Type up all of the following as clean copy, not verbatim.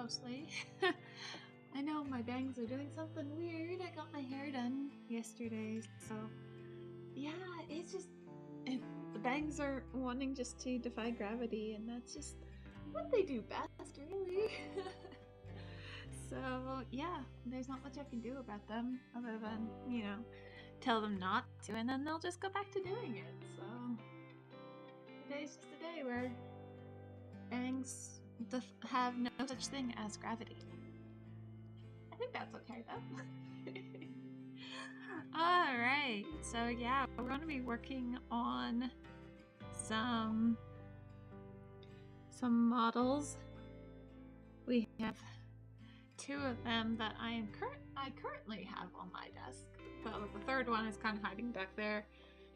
mostly. I know my bangs are doing something weird. I got my hair done yesterday, so yeah, it's just the bangs are wanting just to defy gravity, and that's just what they do best, really. So yeah, there's not much I can do about them other than, you know, tell them not to, and then they'll just go back to doing it. So today's just a day where bangs have no such thing as gravity. I think that's okay though. Alright, so yeah, we're going to be working on some models. We have two of them that I currently have on my desk. Well, the third one is kind of hiding back there.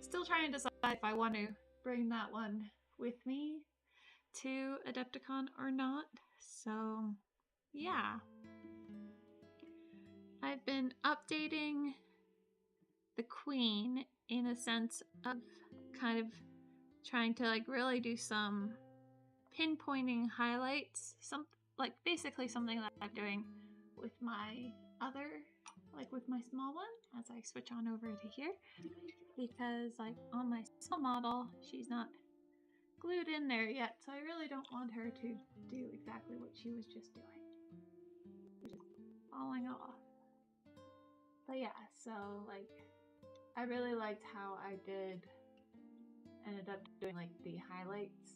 Still trying to decide if I want to bring that one with me to Adepticon or not. So yeah, I've been updating the queen in a sense of kind of trying to like really do some pinpointing highlights, basically something that I'm doing with my other, like with my small one, as I switch on over to here, because like on my small model, she's not glued in there yet, so I really don't want her to do exactly what she was just doing, just falling off. But yeah, so like I really liked how I ended up doing like the highlights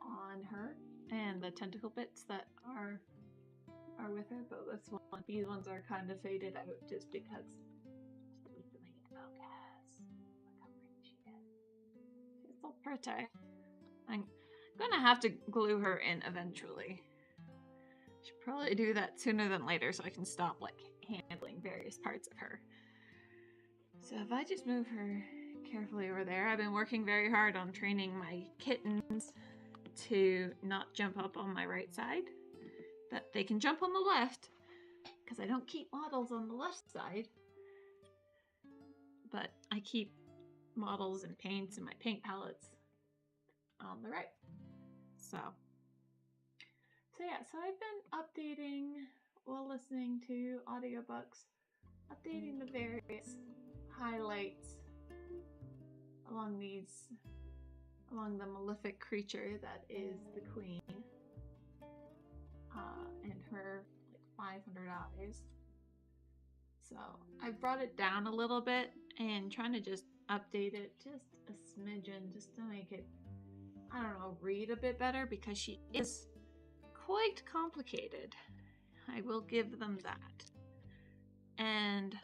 on her and the tentacle bits that are with her, but these ones are kind of faded out just because she's doing focus. Look how pretty she is. She's so pretty. I'm gonna have to glue her in eventually. Should probably do that sooner than later so I can stop like handling various parts of her. So if I just move her carefully over there, I've been working very hard on training my kittens to not jump up on my right side, that they can jump on the left, because I don't keep models on the left side, but I keep models and paints and my paint palettes on the right. So yeah, so I've been updating while listening to audiobooks, updating the various highlights along the malefic creature that is the queen, and her like 500 eyes. So I brought it down a little bit and trying to just update it just a smidgen, just to make it, I don't know, read a bit better, because she is quite complicated. I will give them that. And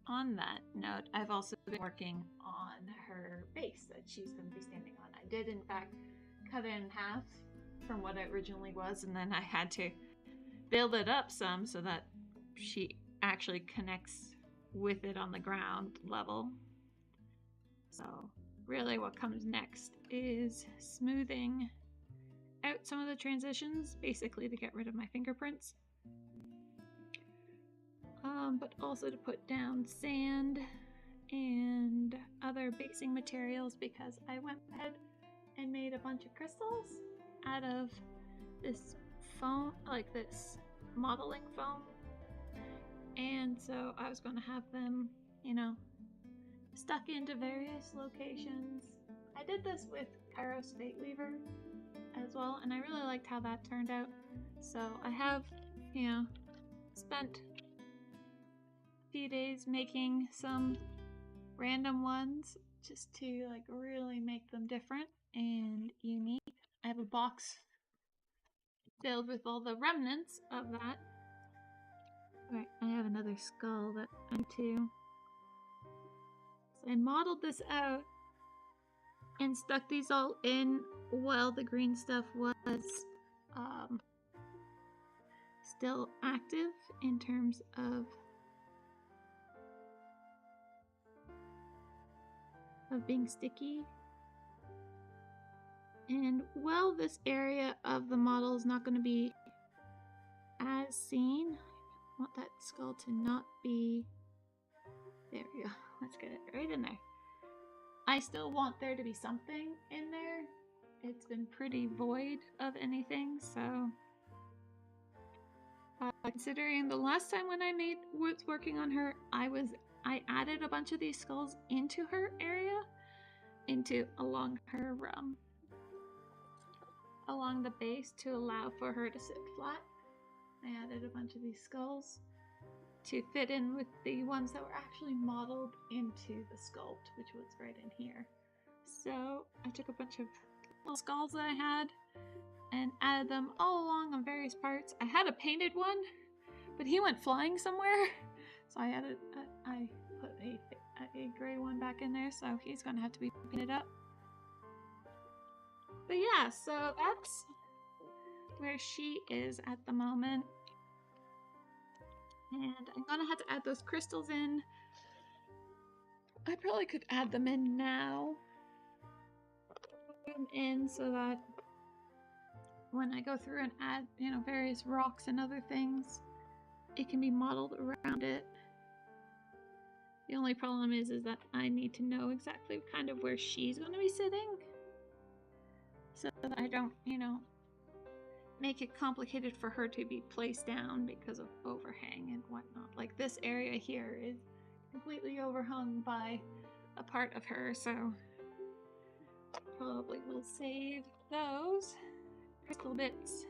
on that note, I've also been working on her base that she's going to be standing on. I did, in fact, cut it in half from what it originally was, and then I had to build it up some so that she actually connects with it on the ground level. So really what comes next is smoothing out some of the transitions, basically to get rid of my fingerprints. But also to put down sand and other basing materials, because I went ahead and made a bunch of crystals out of this foam, like this modeling foam. And so I was going to have them, you know, stuck into various locations. I did this with Kairos Fate Weaver as well, and I really liked how that turned out. So I have, you know, spent few days making some random ones just to like really make them different and unique. I have a box filled with all the remnants of that. Right, I have another skull that I need to. So I modeled this out and stuck these all in while the green stuff was still active in terms of being sticky. And while this area of the model is not going to be as seen, I want that skull to not be, there we go, let's get it right in there. I still want there to be something in there. It's been pretty void of anything, so considering the last time when I was working on her, I added a bunch of these skulls into her area, along her along the base to allow for her to sit flat. I added a bunch of these skulls to fit in with the ones that were actually modeled into the sculpt, which was right in here. So I took a bunch of little skulls that I had and added them all along on various parts. I had a painted one, but he went flying somewhere, so I put a gray one back in there, so he's gonna have to be painted up. But yeah, so that's where she is at the moment. And I'm gonna have to add those crystals in. I probably could add them in now. Put them in so that when I go through and add, various rocks and other things, it can be modeled around it. The only problem is that I need to know exactly kind of where she's going to be sitting, so that I don't, make it complicated for her to be placed down because of overhang and whatnot. Like this area here is completely overhung by a part of her, so probably will save those crystal bits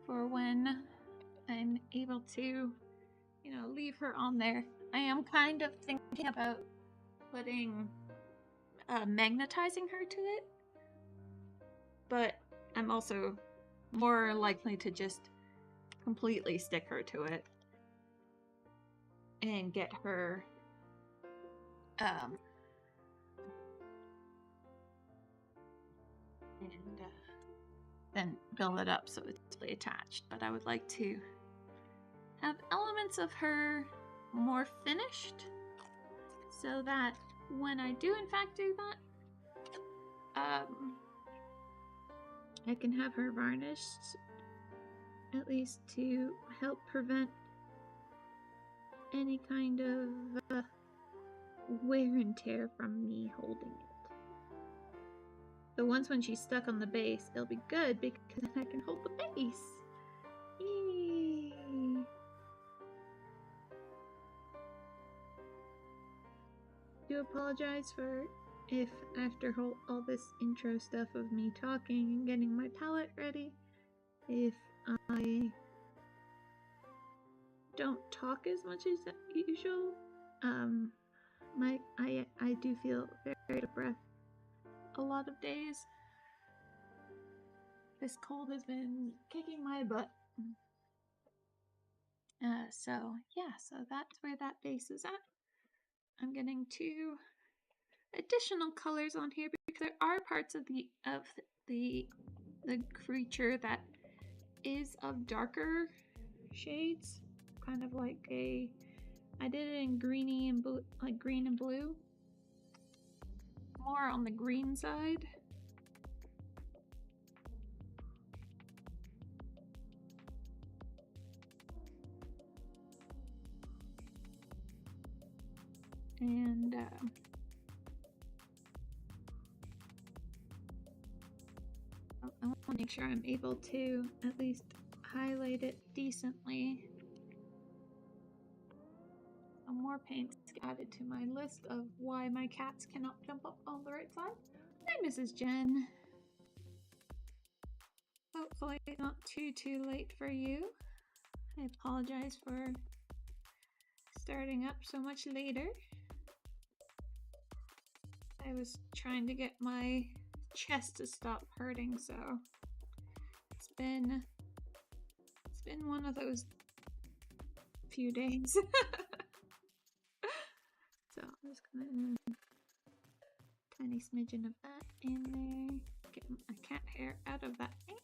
for when I'm able to, leave her on there. I am kind of thinking about magnetizing her to it, but I'm also more likely to just completely stick her to it and get her and then build it up so it's fully attached. But I would like to have elements of her more finished so that when I do in fact do that, I can have her varnished, at least to help prevent any kind of wear and tear from me holding it. So once when she's stuck on the base, it'll be good because then I can hold the base. Yay! I do apologize for if after all this intro stuff of me talking and getting my palette ready, if I don't talk as much as usual. I do feel very out of breath a lot of days. This cold has been kicking my butt. So that's where that base is at. I'm getting 2 additional colors on here because there are parts of the creature that is of darker shades, kind of like I did it in greeny and blue, like green and blue, more on the green side. And I want to make sure I'm able to at least highlight it decently. Some more paints added to my list of why my cats cannot jump up on the right side. Hi, Mrs. Jen. Hopefully not too late for you. I apologize for starting up so much later. I was trying to get my chest to stop hurting, so it's been one of those few days. So I'm just gonna tiny smidgen of that in there. Get my cat hair out of that paint.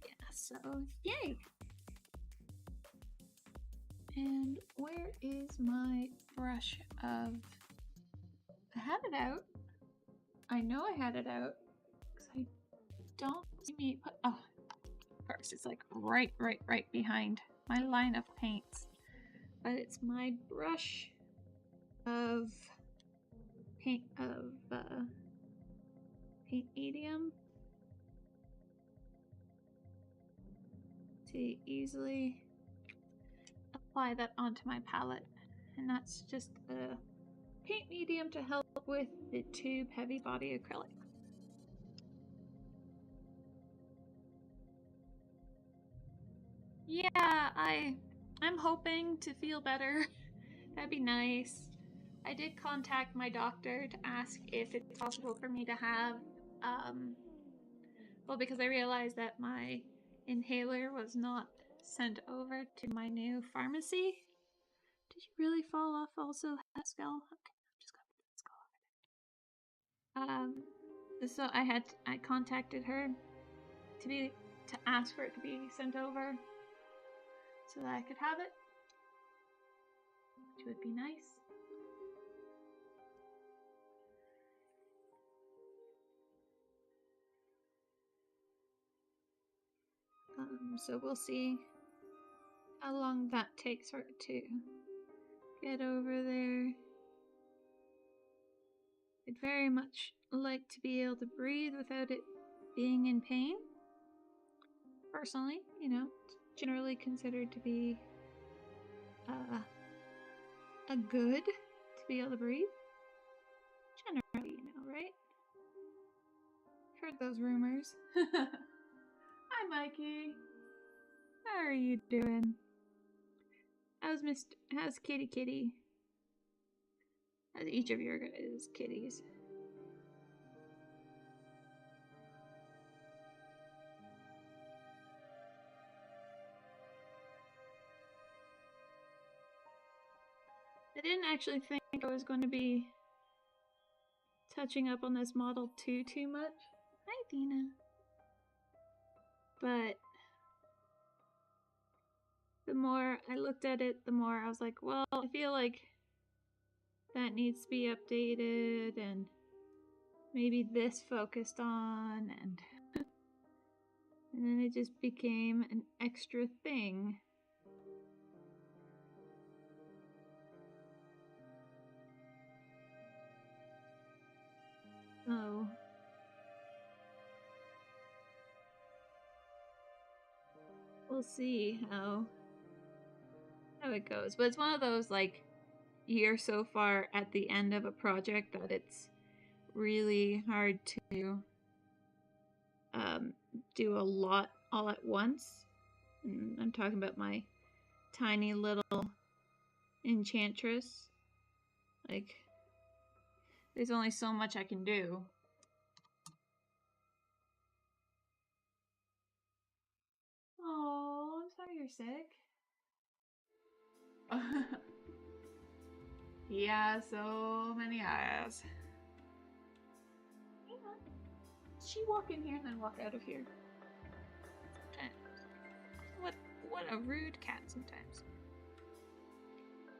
Yeah, so yay! And where is my brush of... I had it out. I know I had it out because I don't see me put... Oh, of course, it's like right behind my line of paints. But it's my brush of paint medium. to easily apply that onto my palette. And that's just a paint medium to help with the tube heavy body acrylic. Yeah, I'm hoping to feel better. That'd be nice. I did contact my doctor to ask if it's possible for me to have, well, because I realized that my inhaler was not sent over to my new pharmacy. Did you really fall off also, Haskell? Okay, I'm just gonna put this go over there. So I contacted her to ask for it to be sent over so that I could have it, which would be nice. So we'll see how long that takes her to get over there. I'd very much like to be able to breathe without it being in pain. Personally, you know, it's generally considered to be a good to be able to breathe. Generally, you know, right? Heard those rumors. Hi, Mikey. How are you doing? How's Kitty? How's each of your guys' kitties? I didn't actually think I was going to be touching up on this model too much. Hi, Dina. But the more I looked at it, the more I was like, well, I feel like that needs to be updated and maybe this focused on, and then it just became an extra thing. Oh. We'll see how it goes. But it's one of those, like, you're so far at the end of a project that it's really hard to do a lot all at once. And I'm talking about my tiny little enchantress. Like, there's only so much I can do. Oh, I'm sorry you're sick. Yeah, so many eyes. Hang on. She walk in here and then walk out of here. What a rude cat sometimes.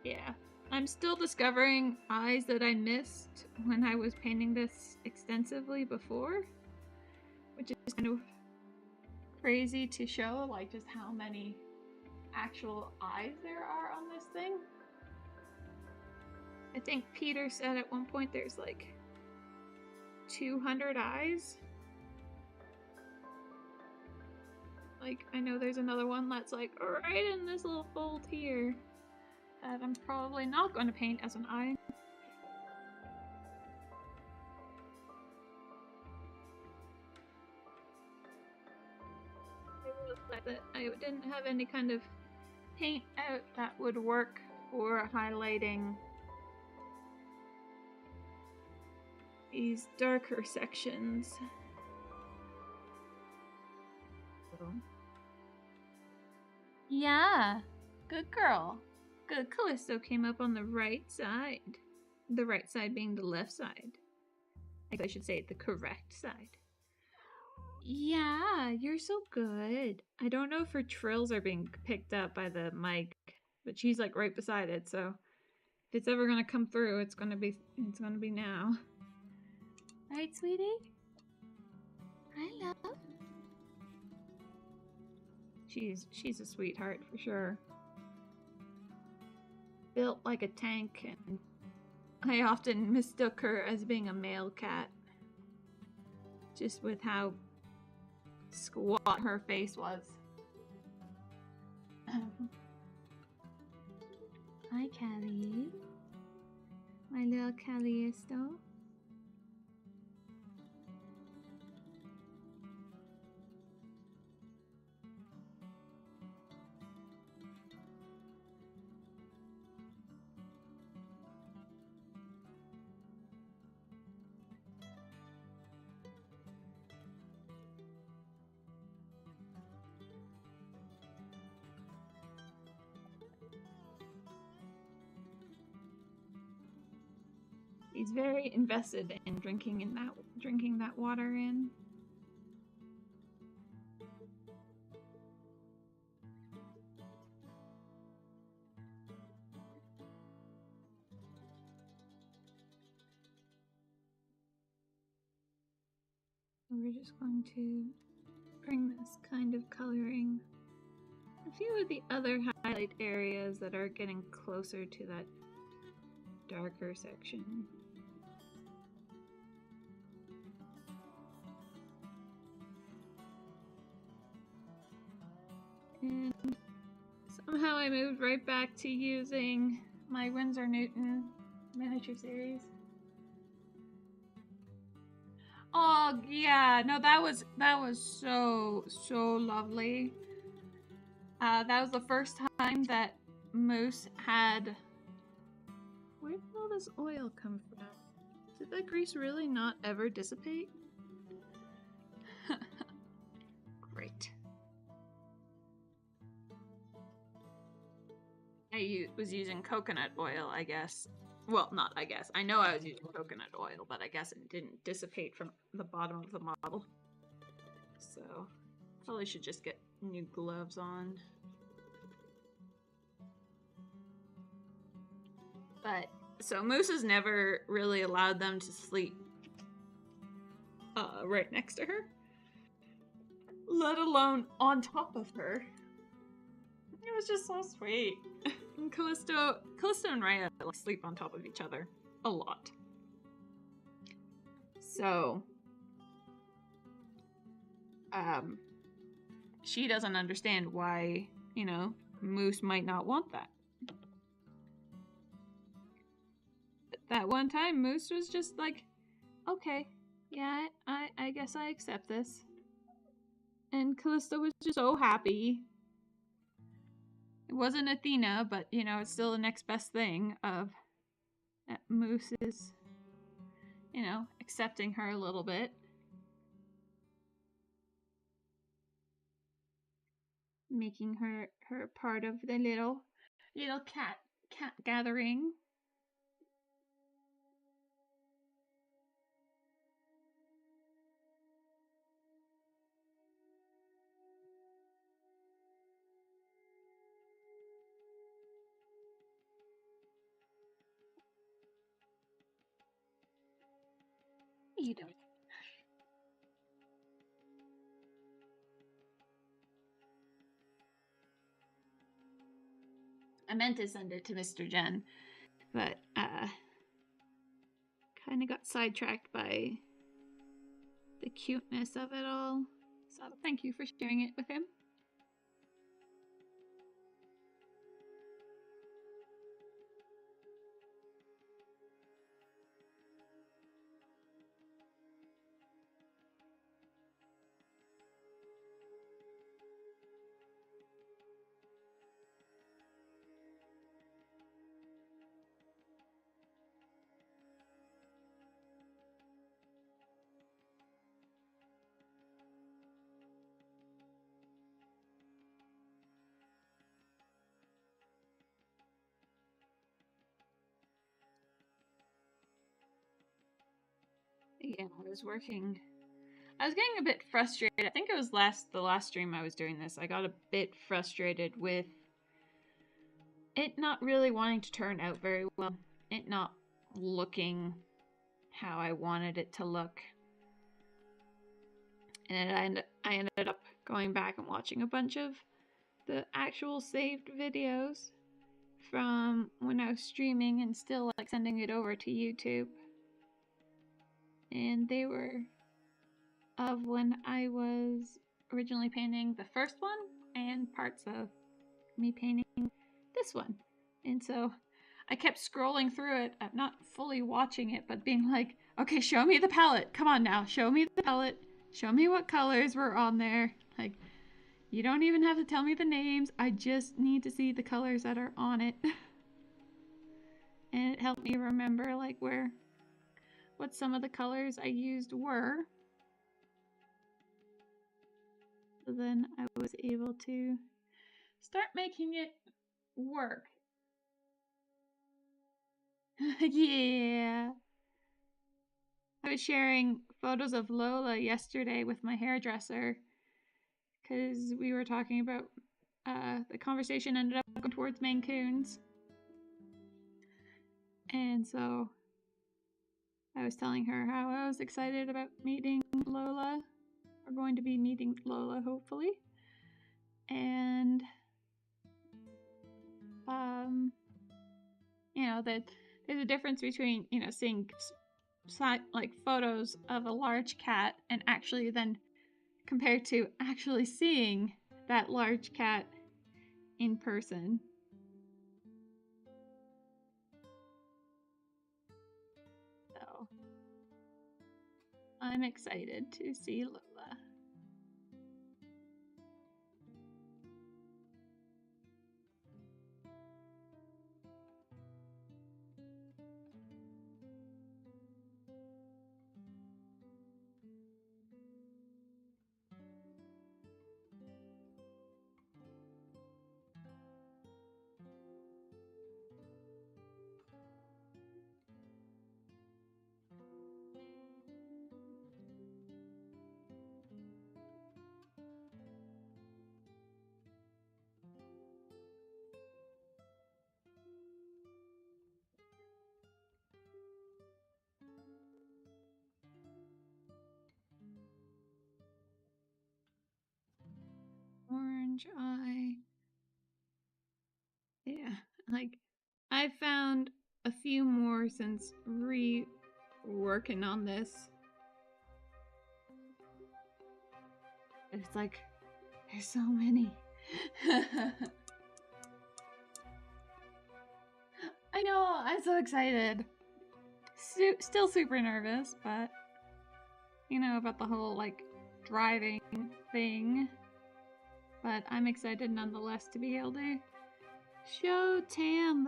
Yeah. I'm still discovering eyes that I missed when I was painting this extensively before, which is kind of crazy to show, like, just how many actual eyes there are on this thing. I think Peter said at one point there's like 200 eyes. Like, I know there's another one that's like right in this little fold here that I'm probably not going to paint as an eye. I didn't have any kind of paint out that would work for highlighting these darker sections. Yeah, good girl. Good. Callisto came up on the right side. The right side being the left side. I should say the correct side. Yeah, you're so good. I don't know if her trills are being picked up by the mic, but she's like right beside it, so if it's ever gonna come through, it's gonna be now. Right, sweetie? Hi, love. She's a sweetheart for sure. Built like a tank, and I often mistook her as being a male cat. Just with how squat her face was. Hi, Callie. My little Callisto. He's very invested in drinking that water in. We're just going to bring this kind of coloring a few of the other highlight areas that are getting closer to that darker section. And somehow I moved right back to using my Winsor Newton miniature series. Oh yeah, no, that was so lovely. That was the first time that Moose had. Where did all this oil come from? Did that grease really not ever dissipate? Great. I was using coconut oil, I guess. Well, not I guess. I know I was using coconut oil, but I guess it didn't dissipate from the bottom of the model. So, probably should just get new gloves on. But, so Moose has never really allowed them to sleep right next to her, let alone on top of her. It was just so sweet. And Callisto and Raya sleep on top of each other a lot. So, she doesn't understand why, you know, Moose might not want that. But that one time, Moose was just like, okay, yeah, I guess I accept this. And Callisto was just so happy. It wasn't Athena, but, you know, it's still the next best thing of that Moose is, you know, accepting her a little bit. Making her part of the little cat gathering. You don't. I meant to send it to Mr. Jen, but kind of got sidetracked by the cuteness of it all. So thank you for sharing it with him. Yeah, I was working. I was getting a bit frustrated. I think it was the last stream I was doing this. I got a bit frustrated with it not really wanting to turn out very well. It not looking how I wanted it to look. And I ended up going back and watching a bunch of the actual saved videos from when I was streaming and still like sending it over to YouTube. And they were of when I was originally painting the first one and parts of me painting this one. And so I kept scrolling through it. I'm not fully watching it, but being like, okay, show me the palette. Come on now, show me the palette. Show me what colors were on there. Like, you don't even have to tell me the names. I just need to see the colors that are on it. And it helped me remember like what some of the colors I used were. So then I was able to start making it work. Yeah. I was sharing photos of Lola yesterday with my hairdresser because we were talking about the conversation ended up going towards Maine Coons. And so I was telling her how I was excited about meeting Lola. We're going to be meeting Lola, hopefully. And, you know, that there's a difference between, you know, seeing like photos of a large cat and actually then compared to actually seeing that large cat in person. So I'm excited to see Lola. Orange eye. Yeah, like I found a few more since working on this. It's like there's so many. I know, I'm so excited. Still super nervous, but you know about the whole like driving thing. But I'm excited nonetheless to be able to show Tam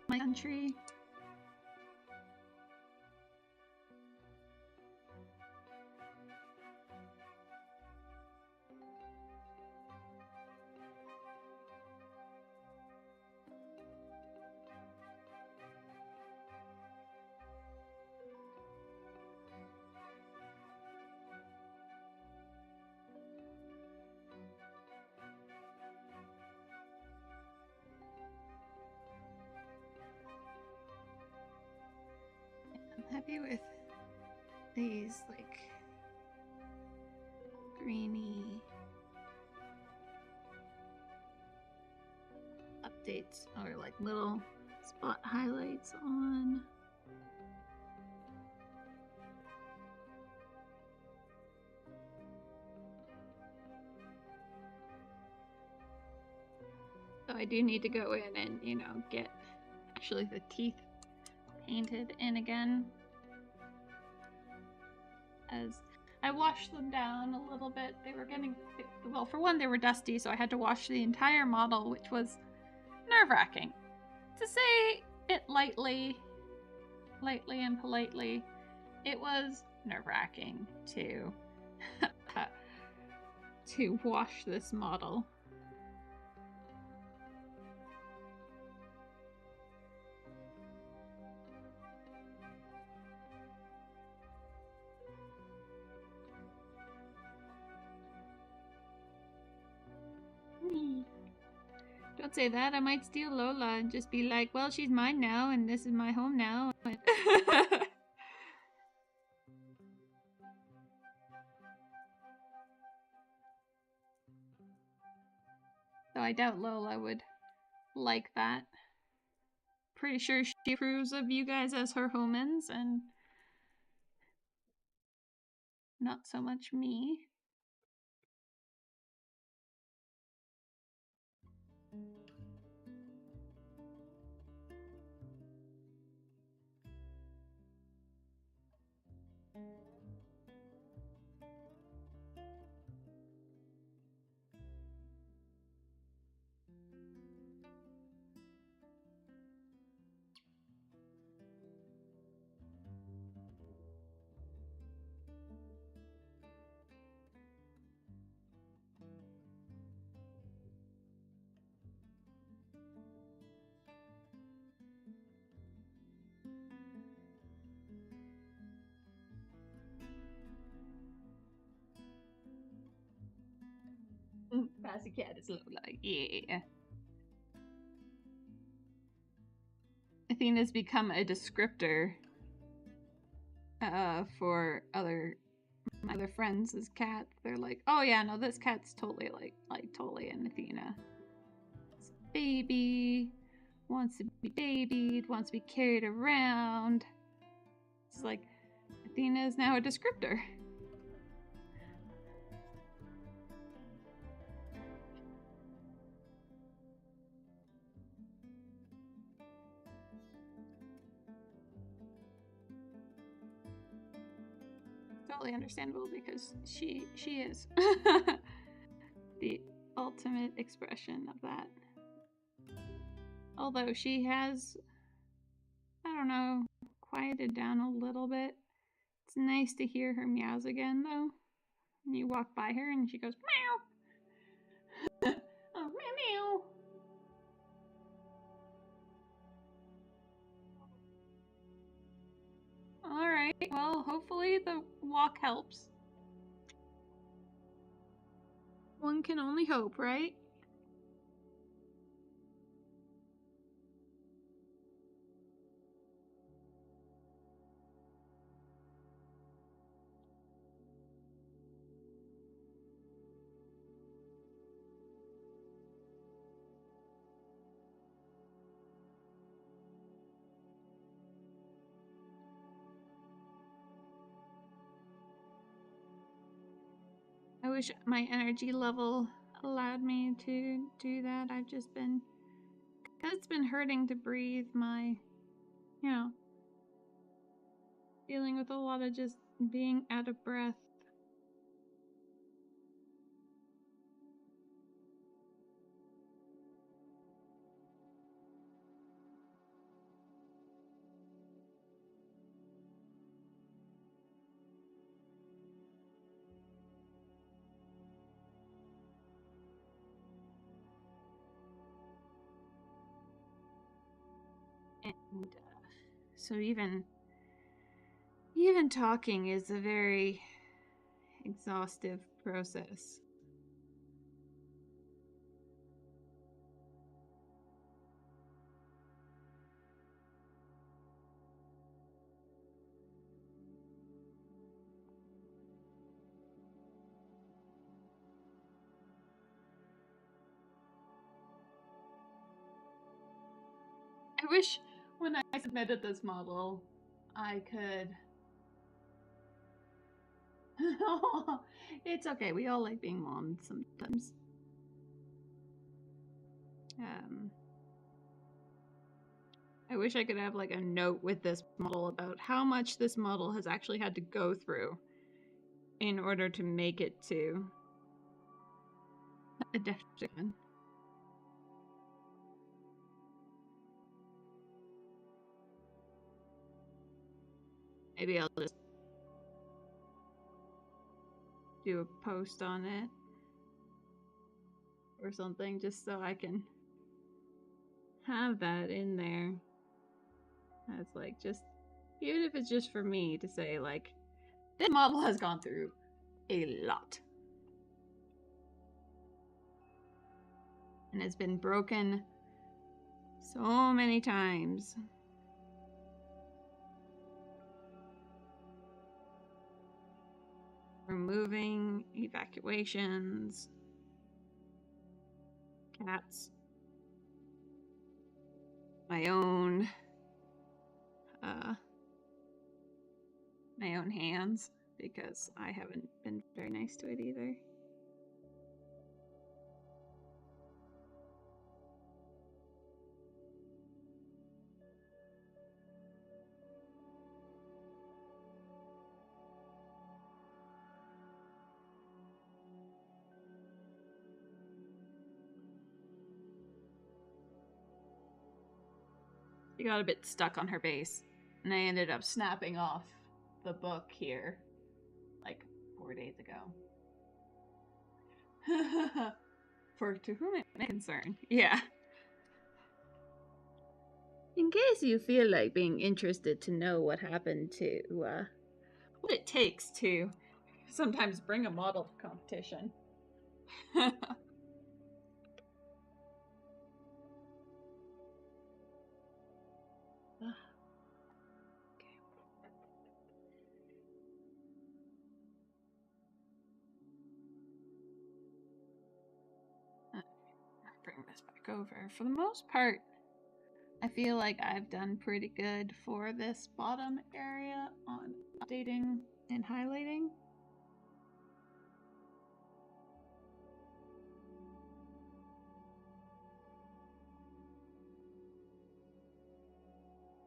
my country. I'm happy with these like greeny updates or like little spot highlights on. So I do need to go in and, you know, get actually the teeth painted in again. As I washed them down a little bit. They were getting, well, for one, they were dusty, so I had to wash the entire model, which was nerve-wracking. To say it lightly and politely, it was nerve-wracking to to wash this model. Don't say that. I might steal Lola and just be like, well, she's mine now, and this is my home now. So I doubt Lola would like that. Pretty sure she approves of you guys as her humans, and not so much me. Sassy cat is Lola. Yeah. Athena's become a descriptor for my other friends as cats. They're like, oh yeah, no, this cat's totally like totally an Athena. It's a baby, wants to be babied, wants to be carried around. It's like Athena is now a descriptor. Totally understandable because she is the ultimate expression of that. Although she has, I don't know, quieted down a little bit. It's nice to hear her meows again, though. And you walk by her and she goes meow. Oh, meow meow. All right. Well, hopefully the walk helps. One can only hope, right? I wish my energy level allowed me to do that. I've just been, because it's been hurting to breathe, dealing with a lot of just being out of breath. And so even talking is a very exhaustive process. I wish when I submitted this model, I could. It's okay. We all like being moms sometimes. I wish I could have like a note with this model about how much this model has actually had to go through in order to make it to a definition. Maybe I'll just do a post on it or something just so I can have that in there. That's like just, even if it's just for me to say like, this model has gone through a lot. And it's been broken so many times. Removing, evacuations, cats, my own hands, because I haven't been very nice to it either. She got a bit stuck on her base, and I ended up snapping off the book here like 4 days ago. For to whom it may concern. Yeah. In case you feel like being interested to know what happened to what it takes to sometimes bring a model to competition. look over. For the most part, I feel like I've done pretty good for this bottom area on updating and highlighting.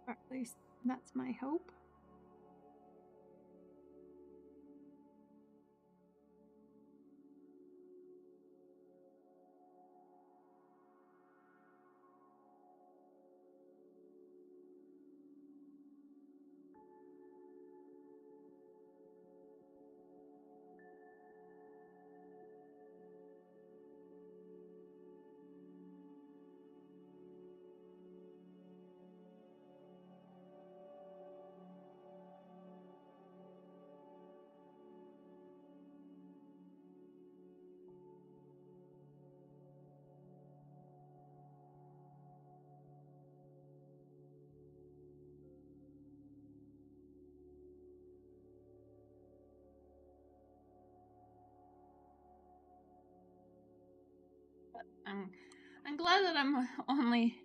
Or at least that's my hope. I'm glad that I'm only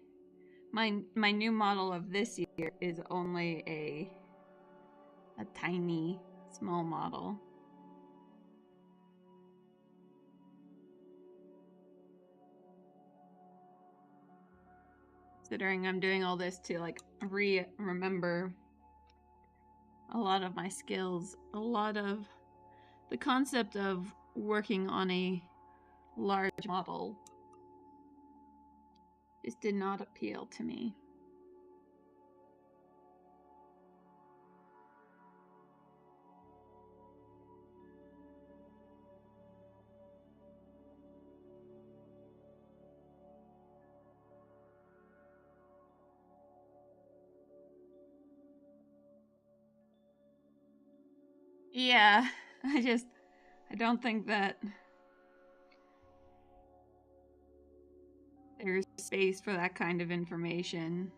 my new model of this year is only a tiny small model. Considering I'm doing all this to like remember a lot of my skills, a lot of the concept of working on a large model just did not appeal to me. Yeah, I don't think that there's space for that kind of information.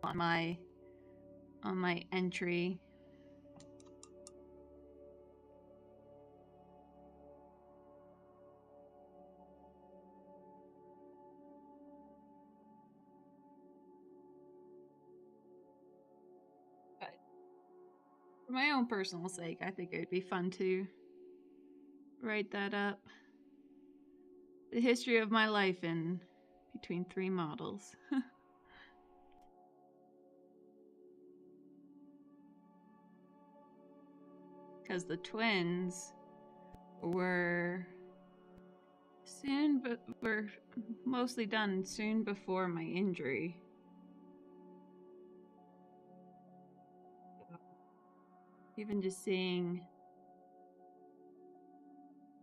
On my entry. But for my own personal sake, I think it would be fun to write that up. The history of my life in between 3 models. Because the twins were were mostly done soon before my injury. Even just seeing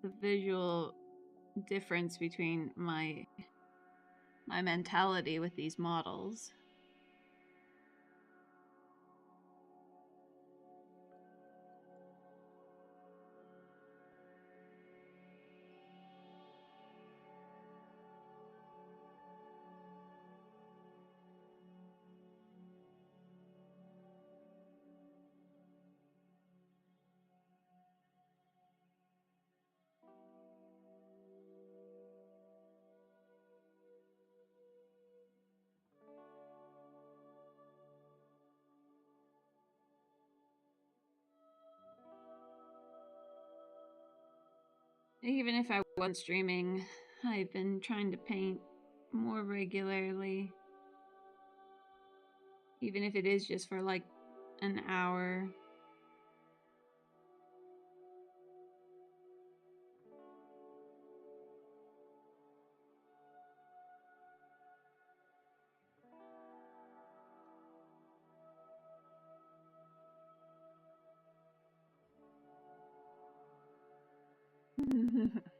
the visual difference between my mentality with these models. Even if I wasn't streaming, I've been trying to paint more regularly. Even if it is just for like an hour.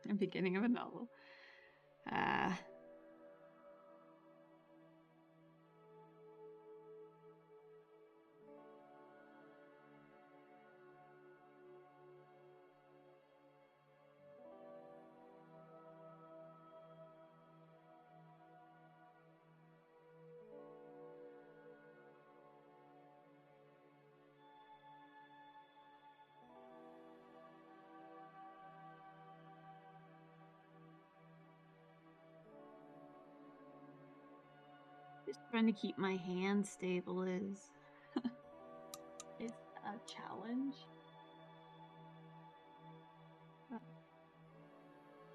The beginning of a novel. Just trying to keep my hand stable is a challenge.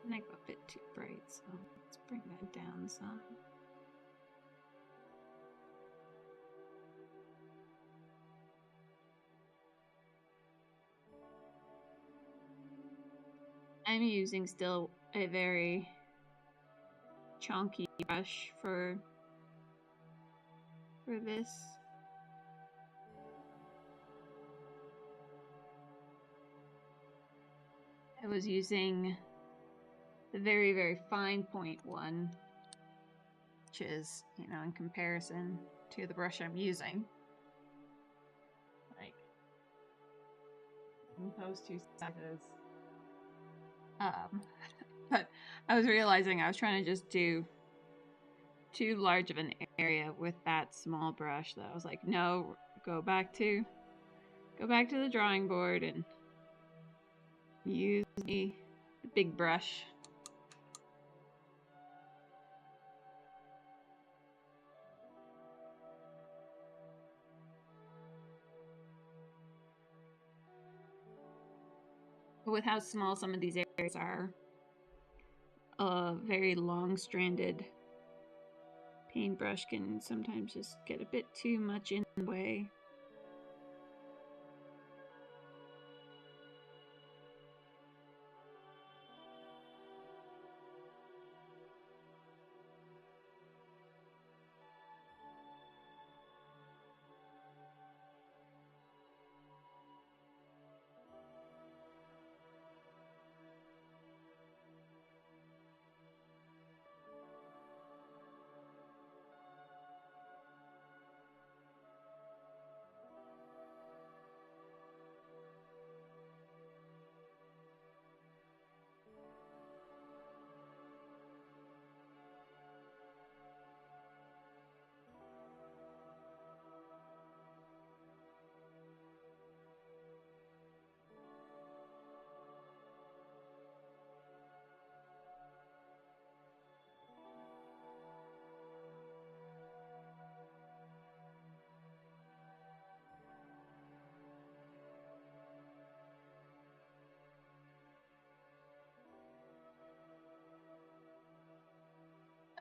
And I go a bit too bright, so let's bring that down some. I'm using still a very chunky brush for this. I was using the very, very fine point one, which is, you know, in comparison to the brush I'm using. Like, those two sizes. But I was realizing I was trying to just do too large of an area with that small brush that I was like, no, go back to the drawing board and use the big brush. With how small some of these areas are, a very long-stranded paintbrush can sometimes just get a bit too much in the way.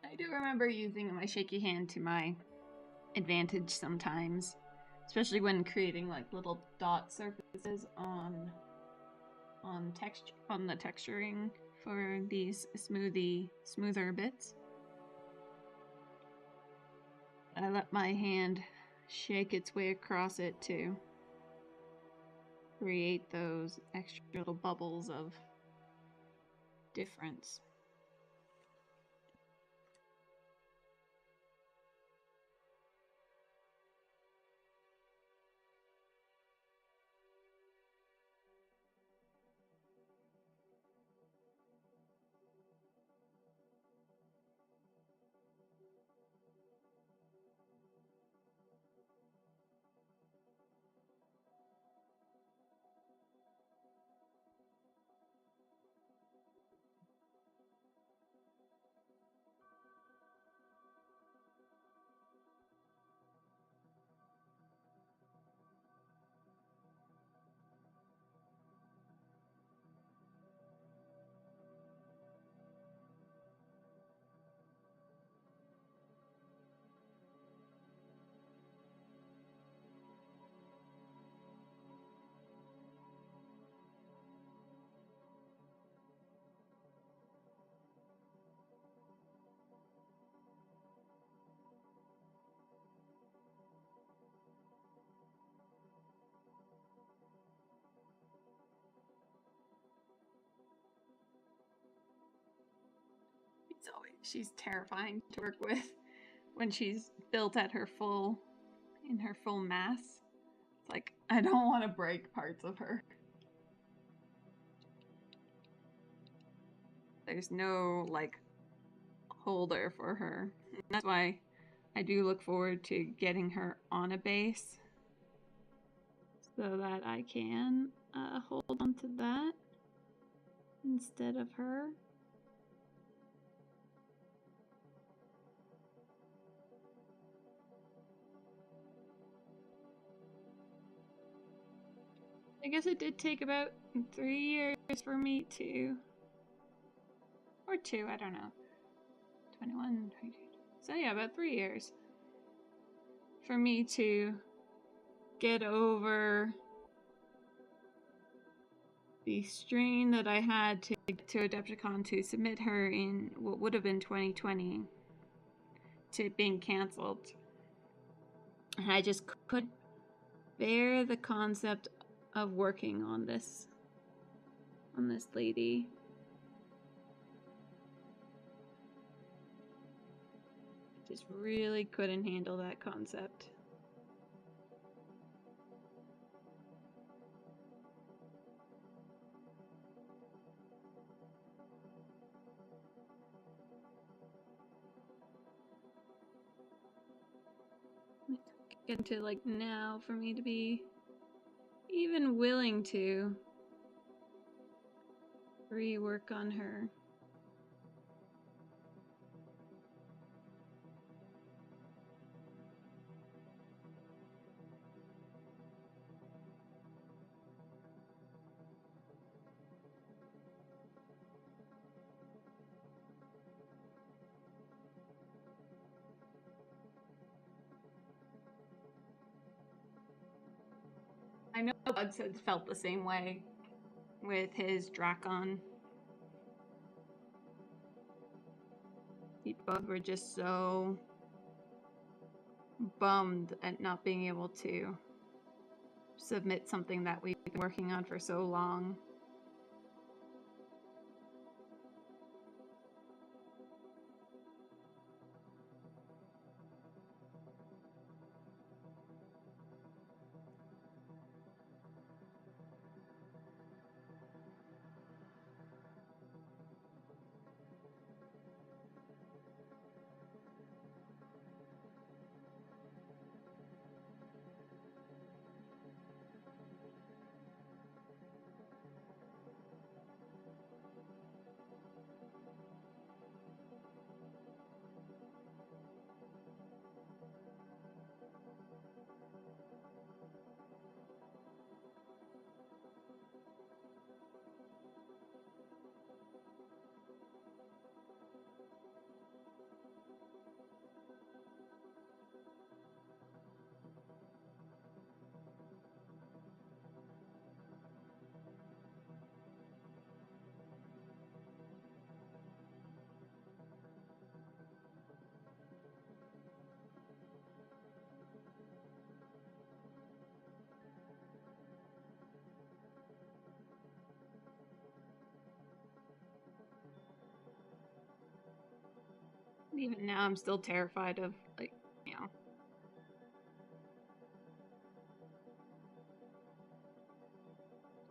I do remember using my shaky hand to my advantage sometimes, especially when creating like little dot surfaces on the texturing for these smoother bits. I let my hand shake its way across it to create those extra little bubbles of difference. She's terrifying to work with when she's built at her full mass. It's like, I don't want to break parts of her. There's no like holder for her. And that's why I do look forward to getting her on a base so that I can hold on to that instead of her. I guess it did take about 3 years for me to, or 2, I don't know. 21, 22. So yeah, about 3 years for me to get over the strain that I had to get to Adepticon to submit her in what would have been 2020 to being canceled. And I just couldn't bear the concept of working on this lady. Just really couldn't handle that concept. Get to like now for me to be even willing to rework on her. I know Bugs had felt the same way with his Drakon. We both were just so bummed at not being able to submit something that we've been working on for so long. Even now, I'm still terrified of, like, you know,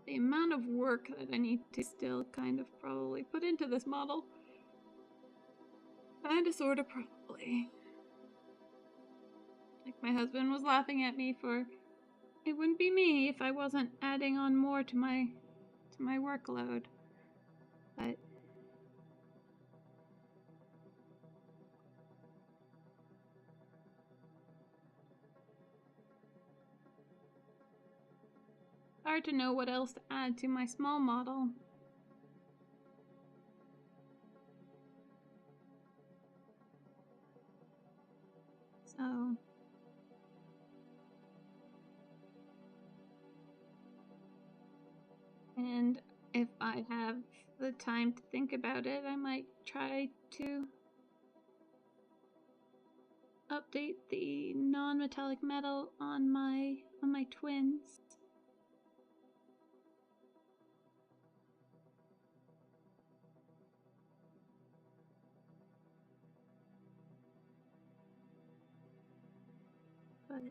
the amount of work that I need to still kind of probably put into this model. Kind of, sort of, probably. Like, my husband was laughing at me for, it wouldn't be me if I wasn't adding on more to my workload. But hard to know what else to add to my small model. So, and if I have the time to think about it, I might try to update the non-metallic metal on my twins. But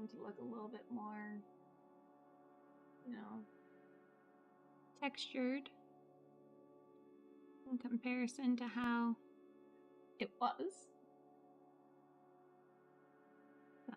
starting to look a little bit more, you know, textured in comparison to how it was. So.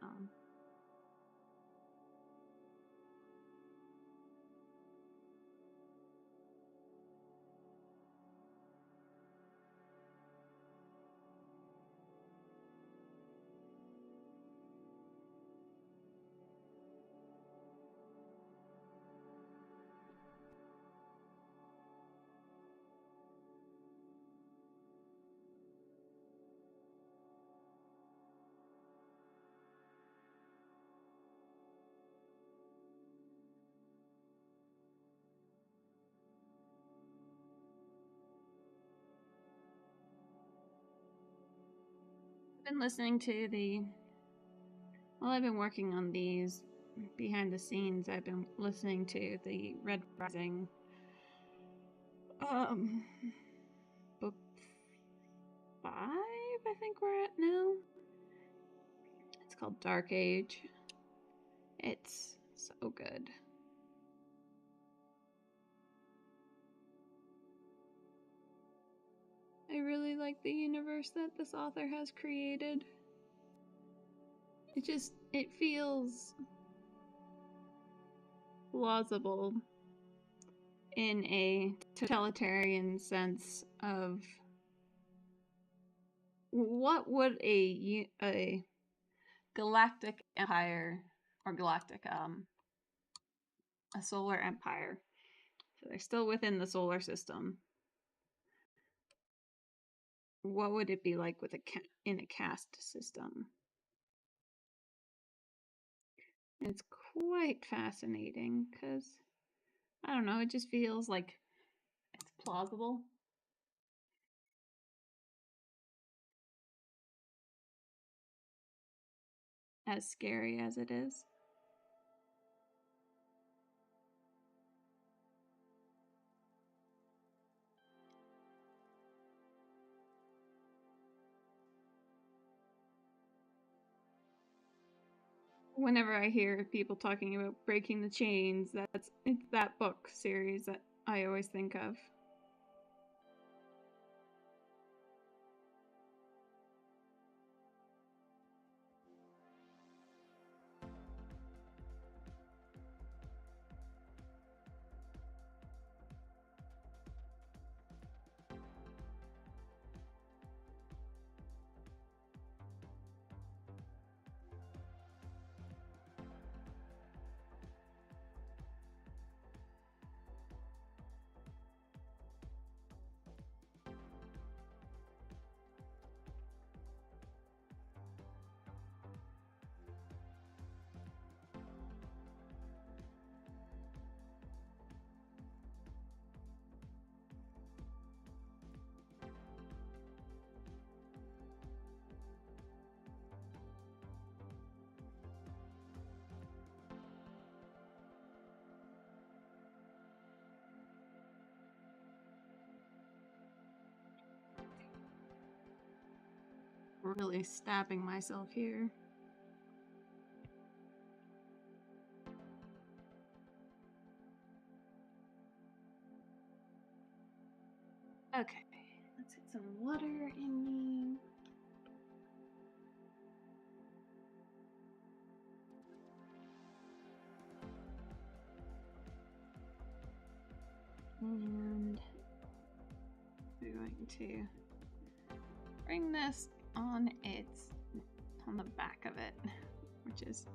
Been listening to while I've been working on these behind the scenes, I've been listening to the Red Rising book 5, I think we're at now. It's called Dark Age. It's so good. I really like the universe that this author has created. It feels plausible in a totalitarian sense of what would a galactic empire or a solar empire. So they're still within the solar system. What would it be like with in a caste system? It's quite fascinating because, I don't know, it just feels like it's plausible. As scary as it is. Whenever I hear people talking about breaking the chains, it's that book series that I always think of. Really stabbing myself here. Okay, let's get some water in me. And we're going to bring this on the back of it, which is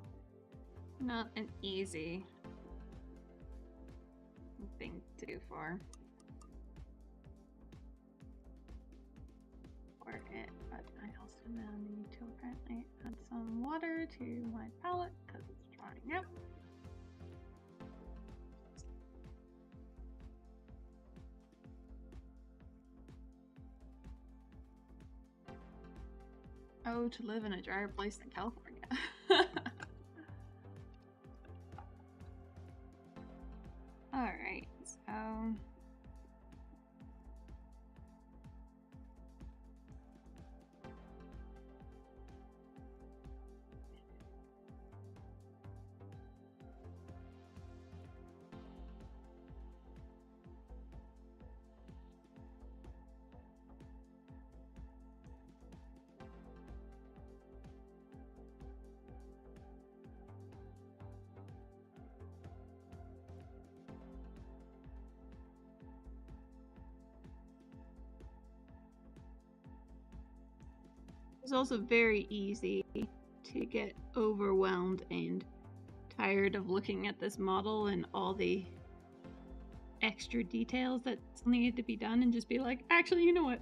not an easy thing to do for it, but I also now need to apparently add some water to my palette because it's drying out. Oh, to live in a drier place than California. Alright, so It's also very easy to get overwhelmed and tired of looking at this model and all the extra details that need to be done and just be like, actually, you know what?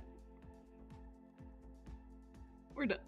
We're done.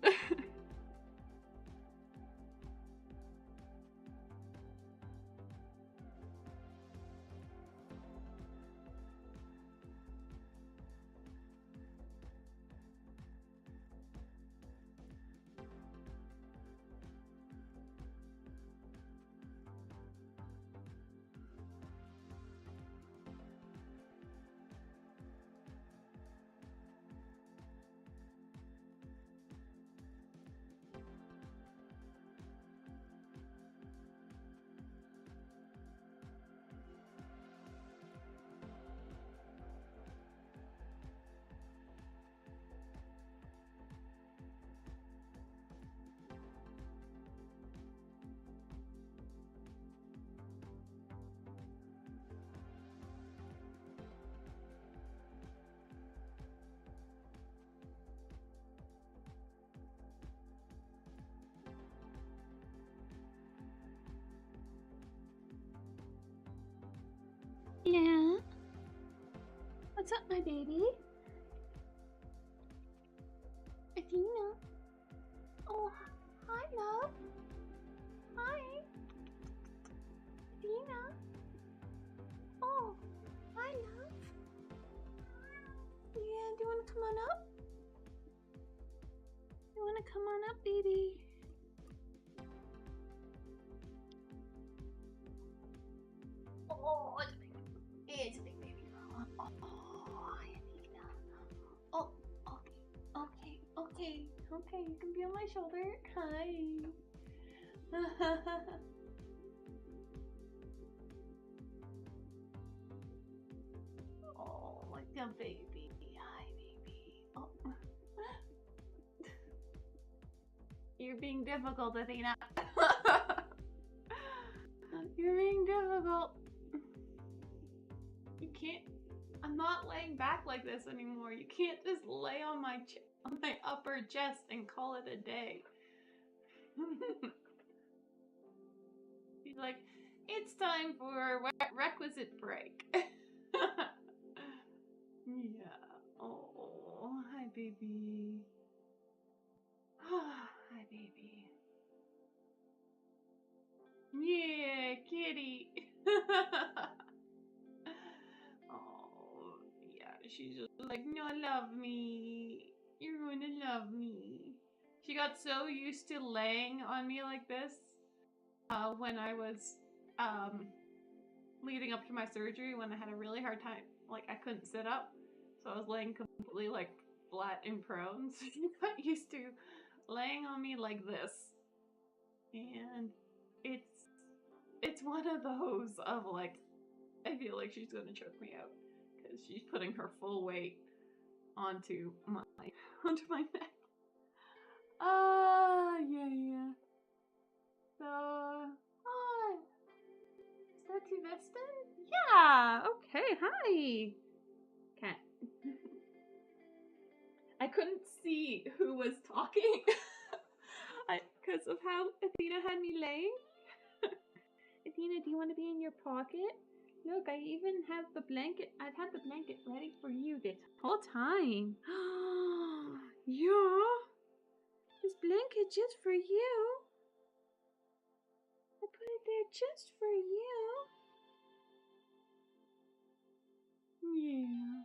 Yeah? What's up, my baby? Athena? Oh, hi, love. Hi. Athena? Oh, hi, love. Yeah, do you want to come on up? You want to come on up, baby? Oh, it's a big baby girl. Oh, hi, Athena. Oh, okay. You can be on my shoulder. Hi. Oh, like a baby. Hi, baby. Oh. You're being difficult, Athena. You're being difficult. You can't. I'm not laying back like this anymore. You can't just lay on my upper chest and call it a day. He's like, it's time for a requisite break. Yeah. Oh, hi, baby. Hi, baby. Yeah, kitty. Oh, yeah, she's just like, no, love me. You're going to love me. She got so used to laying on me like this when I was leading up to my surgery, when I had a really hard time. Like, I couldn't sit up, so I was laying completely like flat and prone. So she got used to laying on me like this. And it's one of those of like, I feel like she's gonna choke me out because she's putting her full weight onto my neck. Yeah. So, hi. Is that Tuveston? Yeah. Okay. Hi. Cat. I couldn't see who was talking because of how Athena had me laying. Athena, do you want to be in your pocket? Look, I even have the blanket. I've had the blanket ready for you this whole time. Yeah. This blanket just for you. I put it there just for you. Yeah.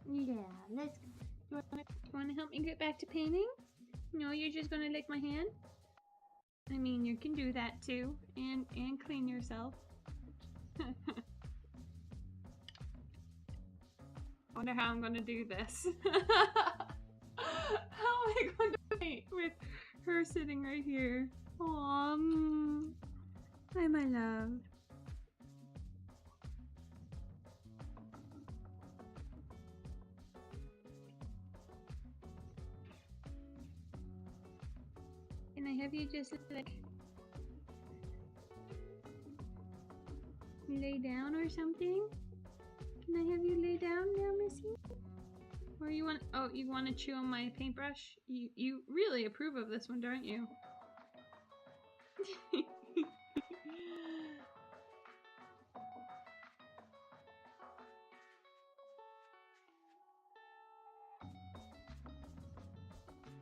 Yeah, let's go. Do you want to help me get back to painting? No, you're just going to lick my hand? I mean, you can do that too, and clean yourself. I wonder how I'm going to do this. How am I going to paint with her sitting right here? Aww. Hi, my love. Can I have you just like lay down or something? Can I have you lay down now, Missy? Or you want? Oh, you want to chew on my paintbrush? You really approve of this one, don't you?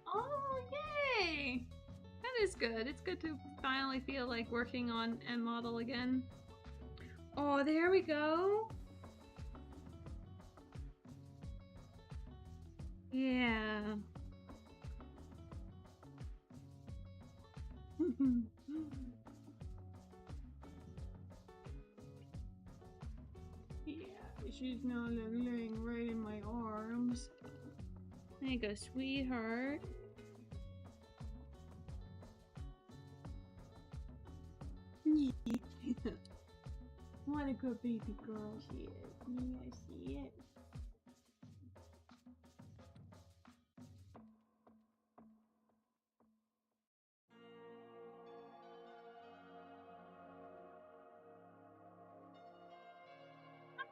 Oh, yay! That is good. It's good to finally feel like working on a model again. Oh, there we go. Yeah. Yeah, she's now laying right in my arms. There you go, sweetheart. What a good baby girl she is. Yeah, she is.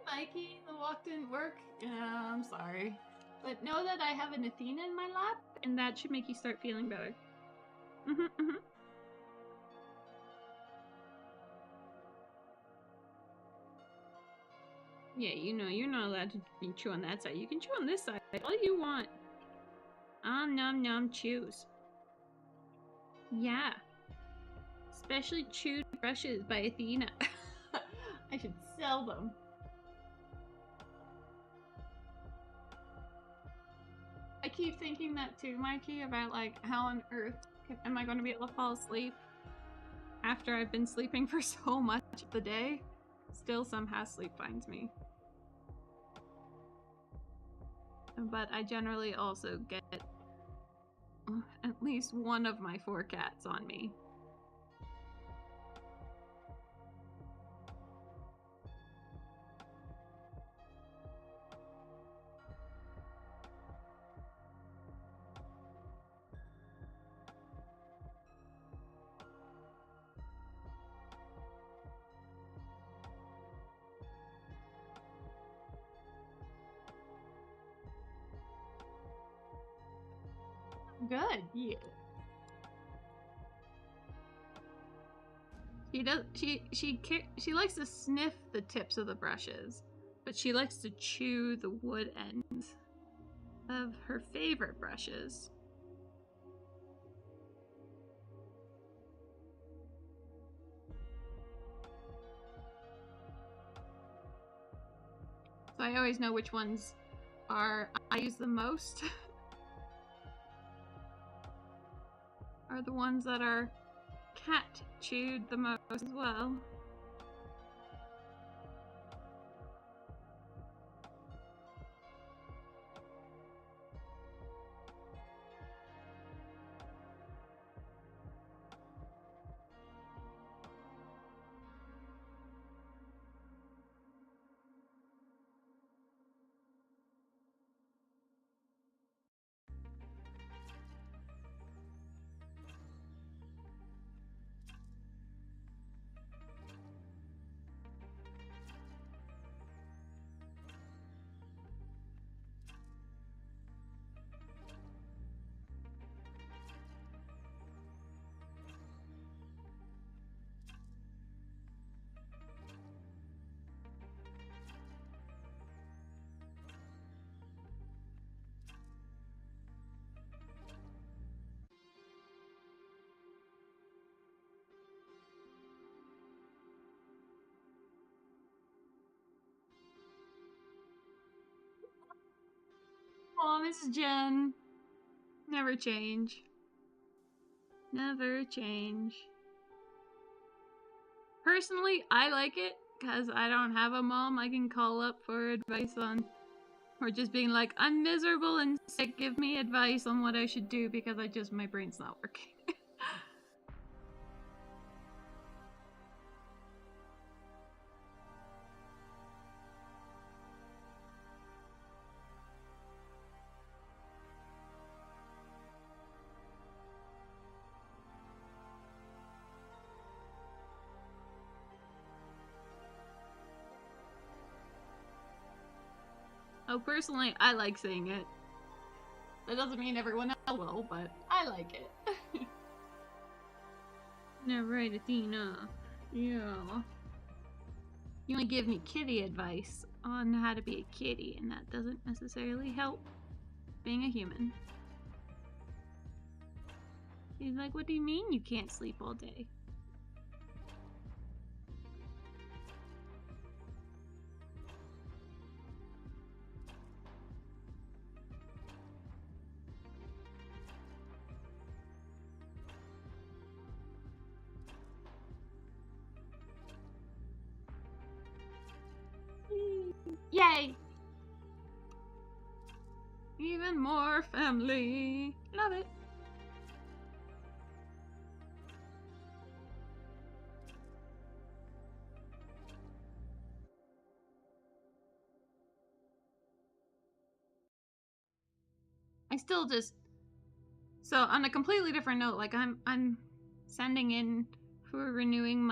Mikey, the walk didn't work. Yeah, I'm sorry. But know that I have an Athena in my lap, and that should make you start feeling better. Yeah, you know, you're not allowed to chew on that side. You can chew on this side all you want. Nom nom chews. Yeah. Specially chewed brushes by Athena. I should sell them. I keep thinking that too, Mikey, about like how on earth am I going to be able to fall asleep after I've been sleeping for so much of the day? Still somehow sleep finds me. But I generally also get at least one of my 4 cats on me. Good. Yeah. She likes to sniff the tips of the brushes, but she likes to chew the wood ends of her favorite brushes. So I always know which ones I use the most. Are the ones that are cat chewed the most as well. Aw, Mrs. Jen. Never change. Never change. Personally, I like it because I don't have a mom I can call up for advice on. Or just being like, I'm miserable and sick, give me advice on what I should do because my brain's not working. Oh, personally, I like saying it. That doesn't mean everyone else will, but I like it. Yeah, right, Athena. Yeah. You only give me kitty advice on how to be a kitty, and that doesn't necessarily help being a human. He's like, what do you mean you can't sleep all day? Yay! Even more family. Love it. I still just, so on a completely different note, like I'm sending in for renewing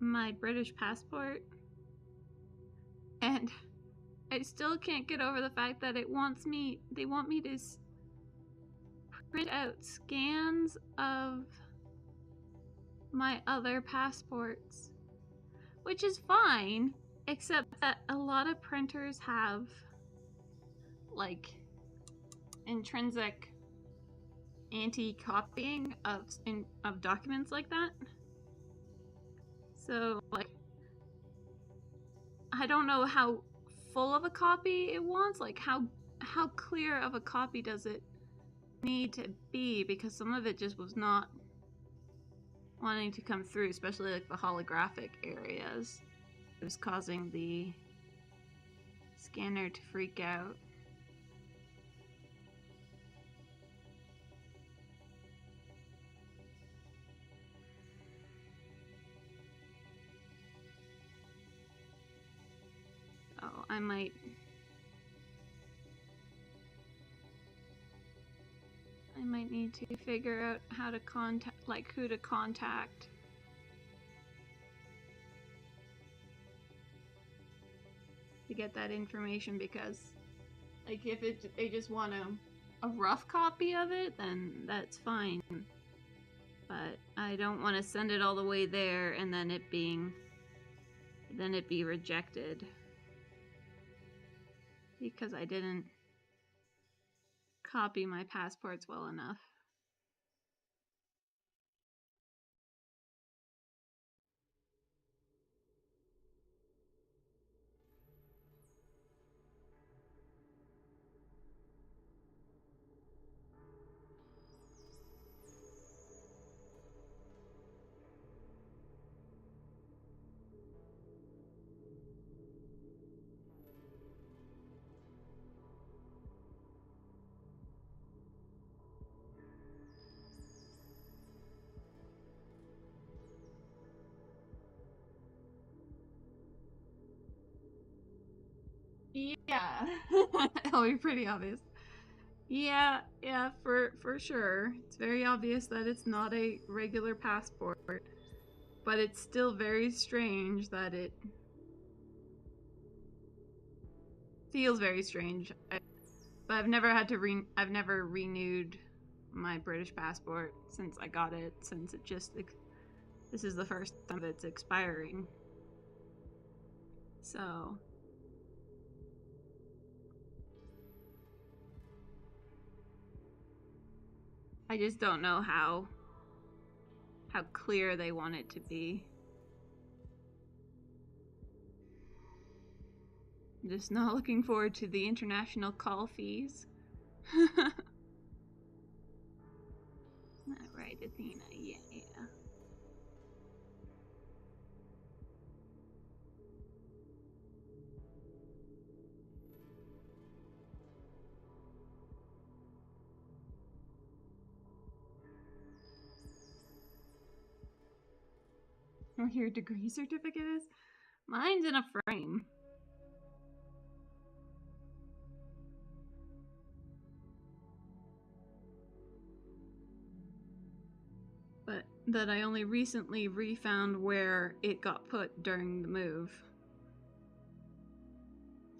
my British passport, and I still can't get over the fact that they want me to print out scans of my other passports, which is fine, except that a lot of printers have like intrinsic anti-copying of documents like that. So like I don't know how full of a copy it wants, like how clear of a copy does it need to be, because some of it just was not wanting to come through, especially like the holographic areas. It was causing the scanner to freak out. Oh, I might need to figure out how to contact, like who to contact. To get that information, because like if they just want a rough copy of it, then that's fine. But I don't want to send it all the way there and then it be rejected because I didn't copy my passports well enough. Yeah. It'll be pretty obvious. Yeah, for sure. It's very obvious that it's not a regular passport, but it's still very strange that it feels very strange. But I've never had to I've never renewed my British passport since I got it, since it just this is the first time it's expiring. So I just don't know how clear they want it to be. I'm just not looking forward to the international call fees. Right, Athena, yeah. Or your degree certificate is? Mine's in a frame. But that I only recently refound where it got put during the move.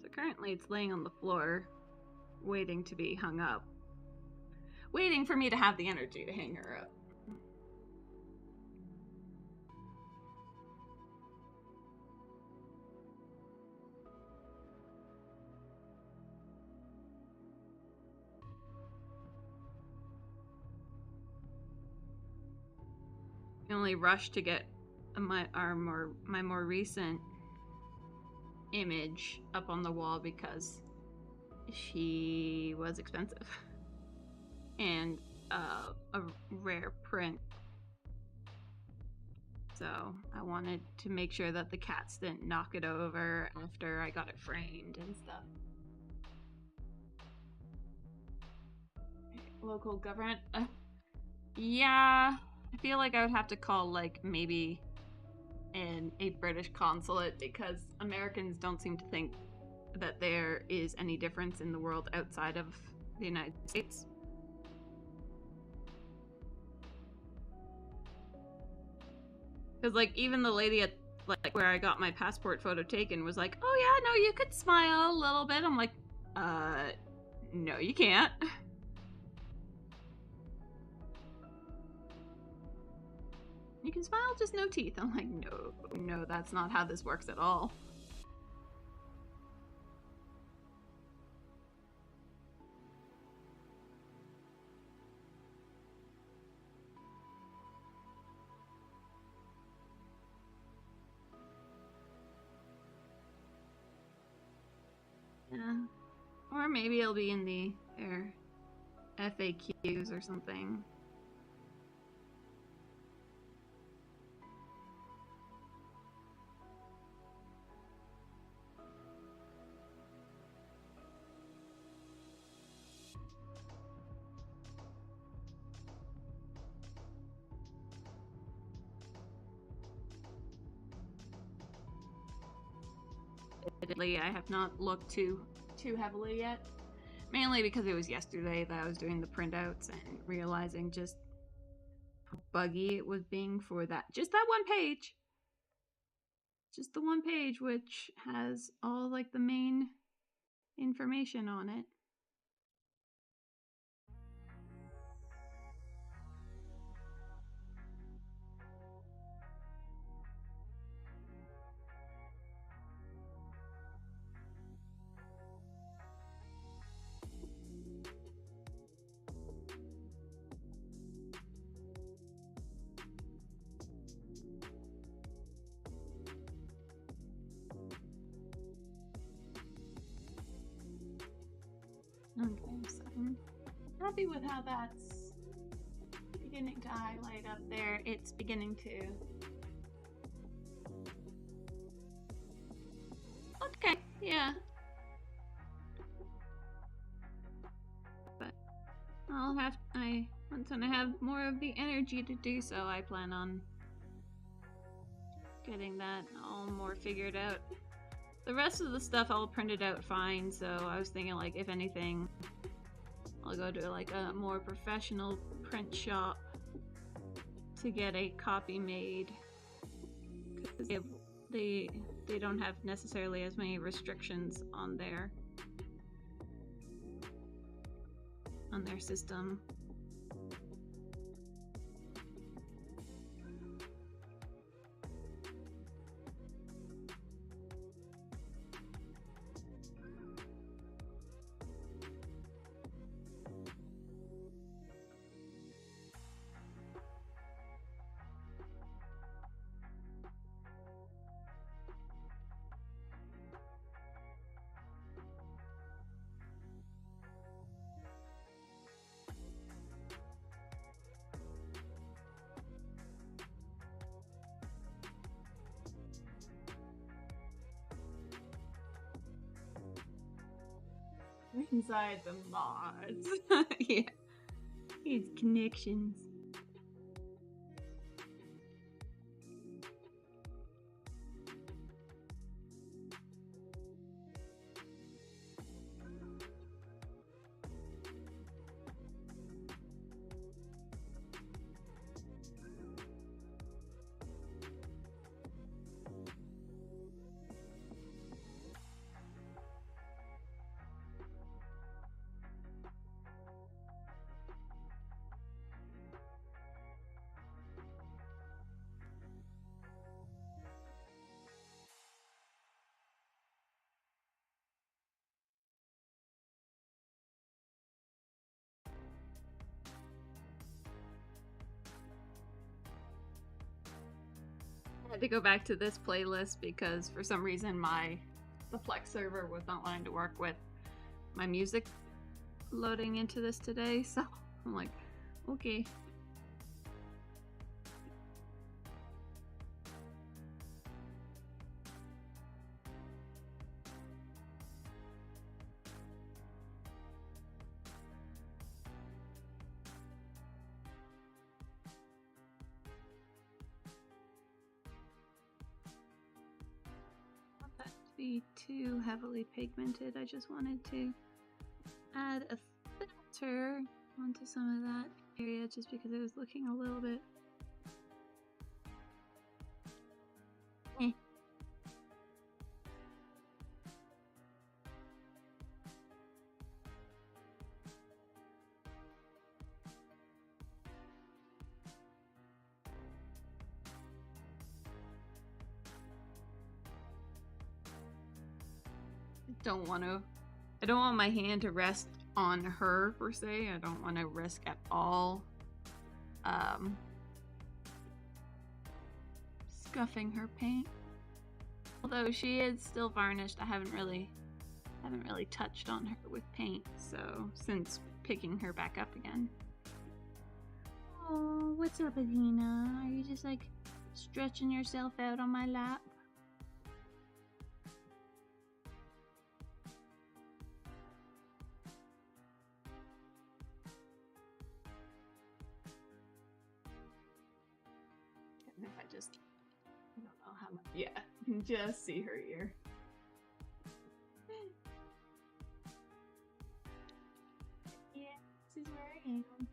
So But currently it's laying on the floor, waiting to be hung up. Waiting for me to have the energy to hang her up. I only rushed to get my more recent image up on the wall because she was expensive and a rare print. So I wanted to make sure that the cats didn't knock it over after I got it framed and stuff. Local government? Yeah, I feel like I would have to call, like, maybe a British consulate because Americans don't seem to think that there is any difference in the world outside of the United States. Because, like, even the lady at, like, where I got my passport photo taken was like, oh yeah, no, you could smile a little bit. I'm like, no, you can't. You can smile, just no teeth. I'm like, no, that's not how this works at all. Yeah. Or maybe it'll be in their FAQs or something. Admittedly, I have not looked too heavily yet. Mainly because it was yesterday that I was doing the printouts and realizing just how buggy it was being for just that one page. Just the one page, which has all, like, the main information on it. Okay, so I'm happy with how that's beginning to highlight up there. It's beginning to... Okay, yeah. But once I have more of the energy to do so, I plan on getting that all more figured out. The rest of the stuff I'll print it out fine, so I was thinking, like, if anything, I'll go to, like, a more professional print shop to get a copy made, because they don't have necessarily as many restrictions on their system. Inside the mods. Yeah. These connections. I had to go back to this playlist because for some reason the Flex server was not wanting to work with my music loading into this today, so I'm like, okay. Be too heavily pigmented. I just wanted to add a filter onto some of that area just because it was looking a little bit I don't want my hand to rest on her per se. I don't want to risk at all scuffing her paint. Although she is still varnished, I haven't really touched on her with paint, so since picking her back up again. Oh, what's up, Adina? Are you just like stretching yourself out on my lap? I don't know how much. Yeah, you can just see her ear. Yeah, this is where I am.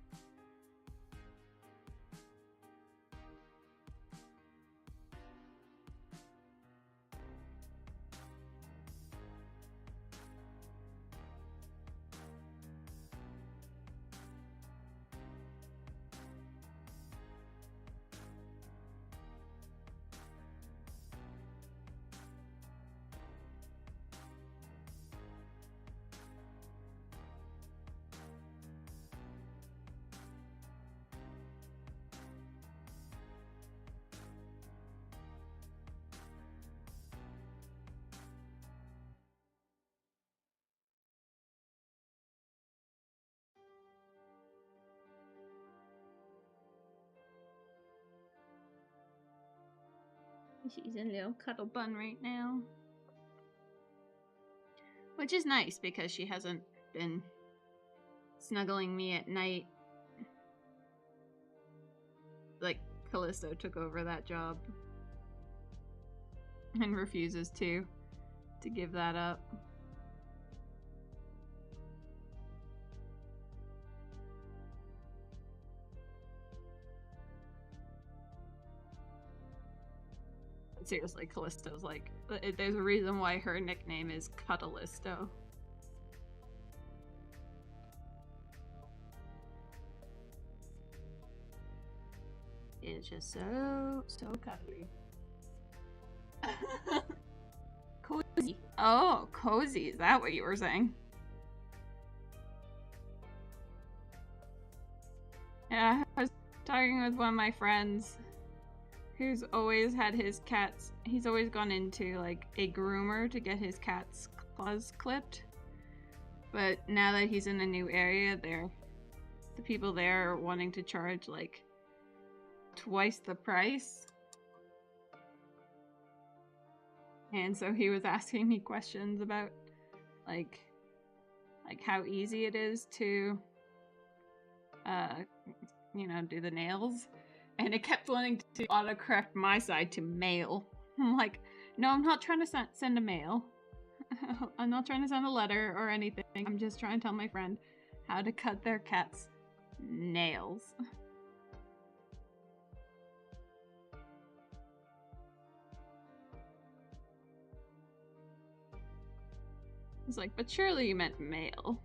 She's a little cuddle bun right now. Which is nice because she hasn't been snuggling me at night. Like, Callisto took over that job. And refuses to give that up. Seriously, Callisto's like, there's a reason why her nickname is Cuddlisto. It's just so cuddly. Cozy. Oh, cozy. Is that what you were saying? Yeah, I was talking with one of my friends who's always had his cats. He's always gone into like a groomer to get his cat's claws clipped. But now that he's in a new area, the people there are wanting to charge like twice the price. And so he was asking me questions about like how easy it is to do the nails. And it kept wanting to autocorrect my side to male. I'm like, no, I'm not trying to send a mail. I'm not trying to send a letter or anything. I'm just trying to tell my friend how to cut their cat's nails. It's like, but surely you meant male.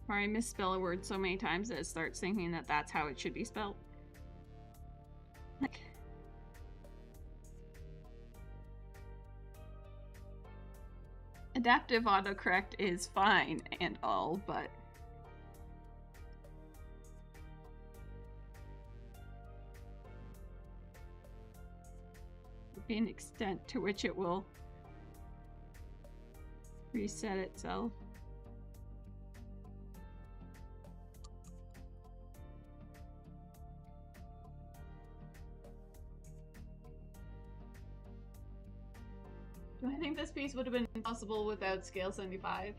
Or I misspell a word so many times that it starts thinking that that's how it should be spelled. Like, adaptive autocorrect is fine and all, but an extent to which it will reset itself. Do I think this piece would have been possible without scale 75?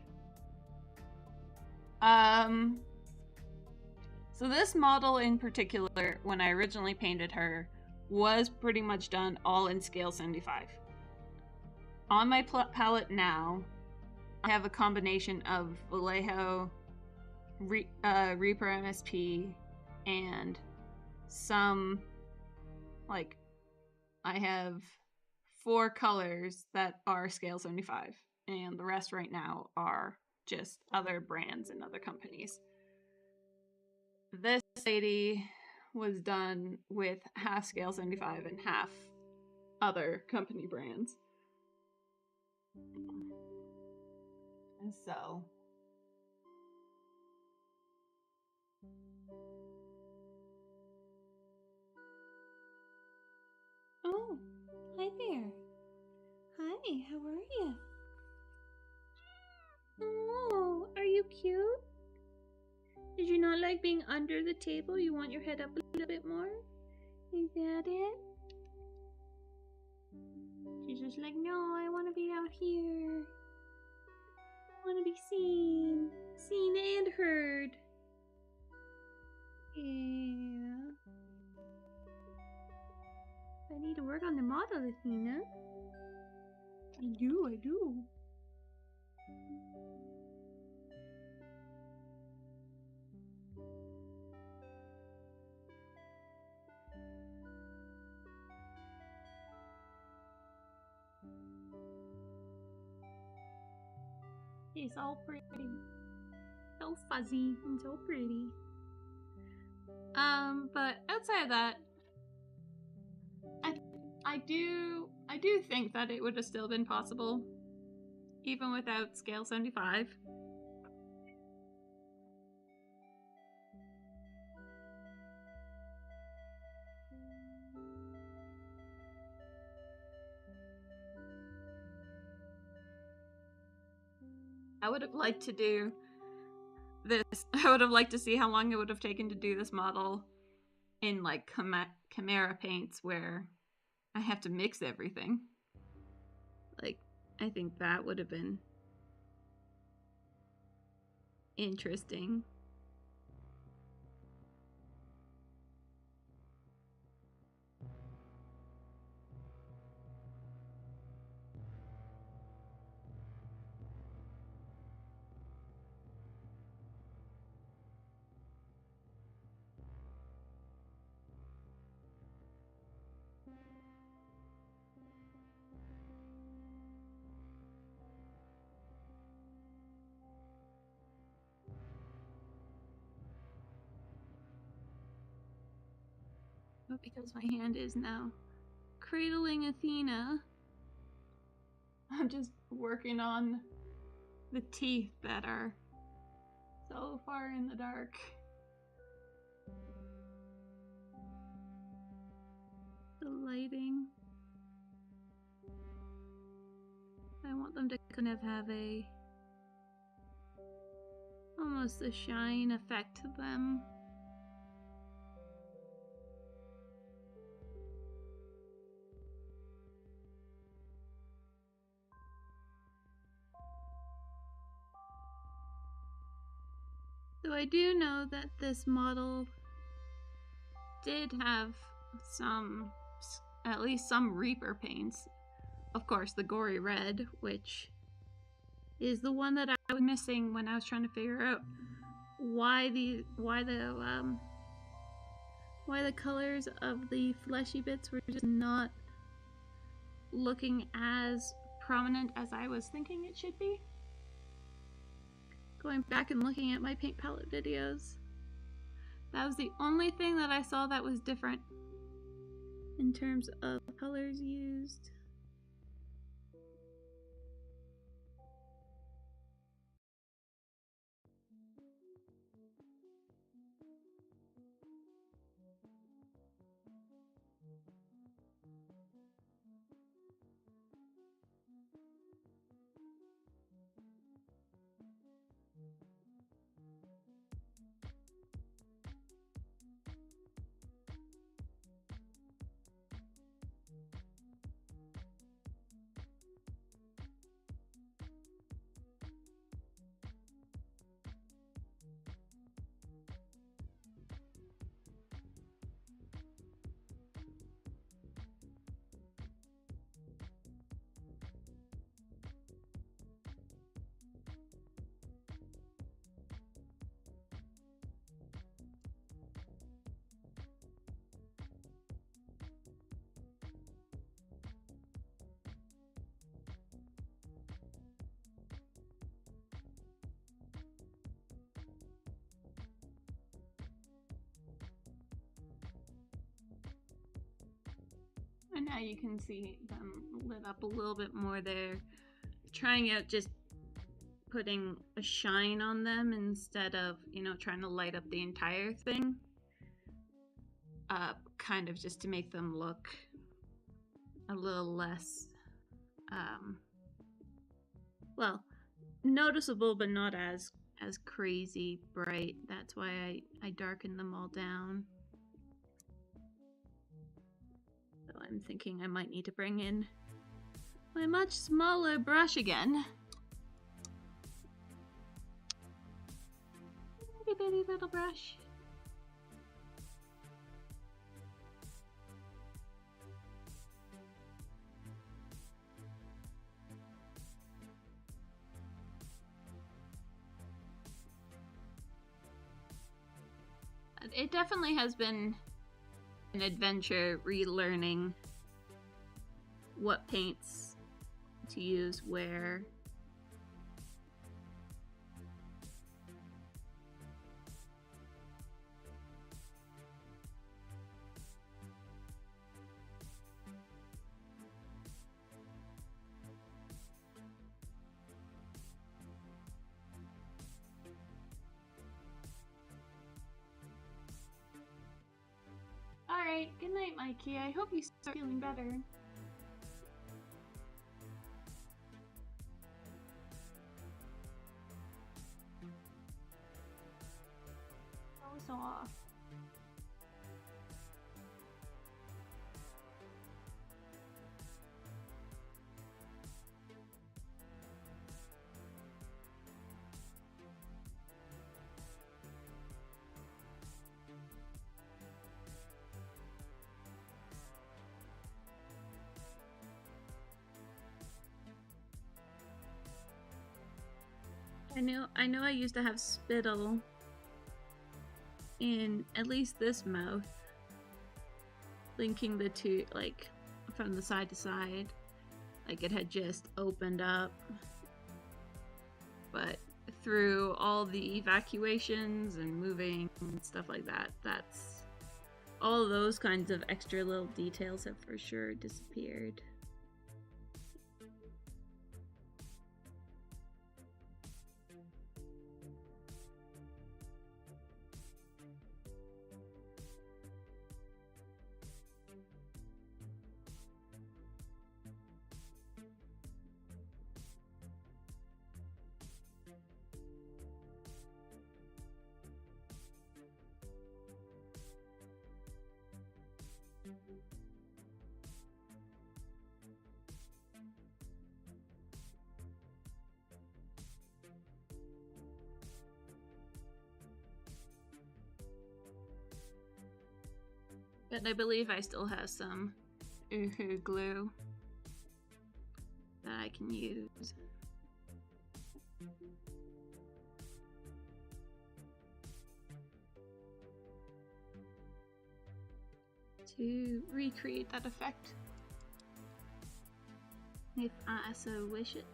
So this model in particular, when I originally painted her, was pretty much done all in scale 75. On my palette now, I have a combination of Vallejo, Reaper MSP, and some, like, I have 4 colors that are scale 75, and the rest right now are just other brands and other companies. This lady was done with half scale 75 and half other company brands. And so Oh, hi there. Hi, how are you? Oh, are you cute? Did you not like being under the table? You want your head up a little bit more? Is that it? She's just like, no, I want to be out here. I want to be seen and heard. Yeah. I need to work on the model, Athena. I do. It's all pretty. So fuzzy and so pretty. But outside of that, I do think that it would have still been possible, even without scale 75. I would have liked to do this. I would have liked to see how long it would have taken to do this model in like Chimera paints where I have to mix everything. Like, I think that would have been interesting. But because my hand is now cradling Athena, I'm just working on the teeth that are so far in the dark. The lighting. I want them to kind of have almost a shine effect to them. So I do know that this model did have at least some Reaper paints. Of course, the Gory Red, which is the one that I was missing when I was trying to figure out why the colors of the fleshy bits were just not looking as prominent as I was thinking it should be. going back and looking at my paint palette videos. That was the only thing that I saw that was different in terms of colors used. And now you can see them lit up a little bit more there. Trying out just putting a shine on them instead of, trying to light up the entire thing. Kind of just to make them look a little less, noticeable, but not as crazy bright. That's why I darkened them all down. So I'm thinking I might need to bring in my much smaller brush again. Itty bitty little brush. It definitely has been an adventure relearning what paints to use where. Alright, good night, Mikey. I hope you start feeling better. So off. I know I used to have spittle in at least this mouth, linking the two, like, from the side to side, like it had just opened up. But through all the evacuations and moving and stuff like that, that's all those kinds of extra little details have for sure disappeared. But I believe I still have some glue that I can use. To recreate that effect, if I so wish it.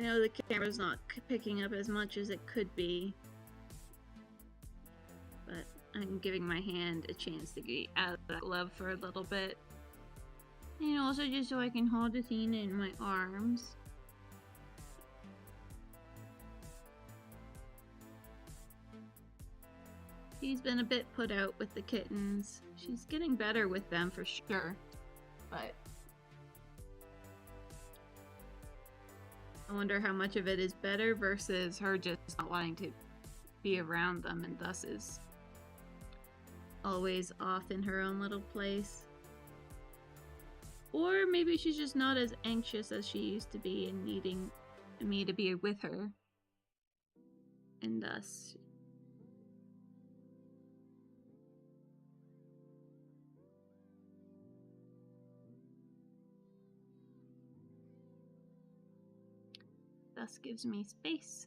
know the camera's not picking up as much as it could be, but I'm giving my hand a chance to get out of that glove for a little bit. And also just so I can hold Athena in my arms. She's been a bit put out with the kittens. She's getting better with them for sure, but I wonder how much of it is better versus her just not wanting to be around them and thus is always off in her own little place. Or maybe she's just not as anxious as she used to be and needing me to be with her. And thus gives me space.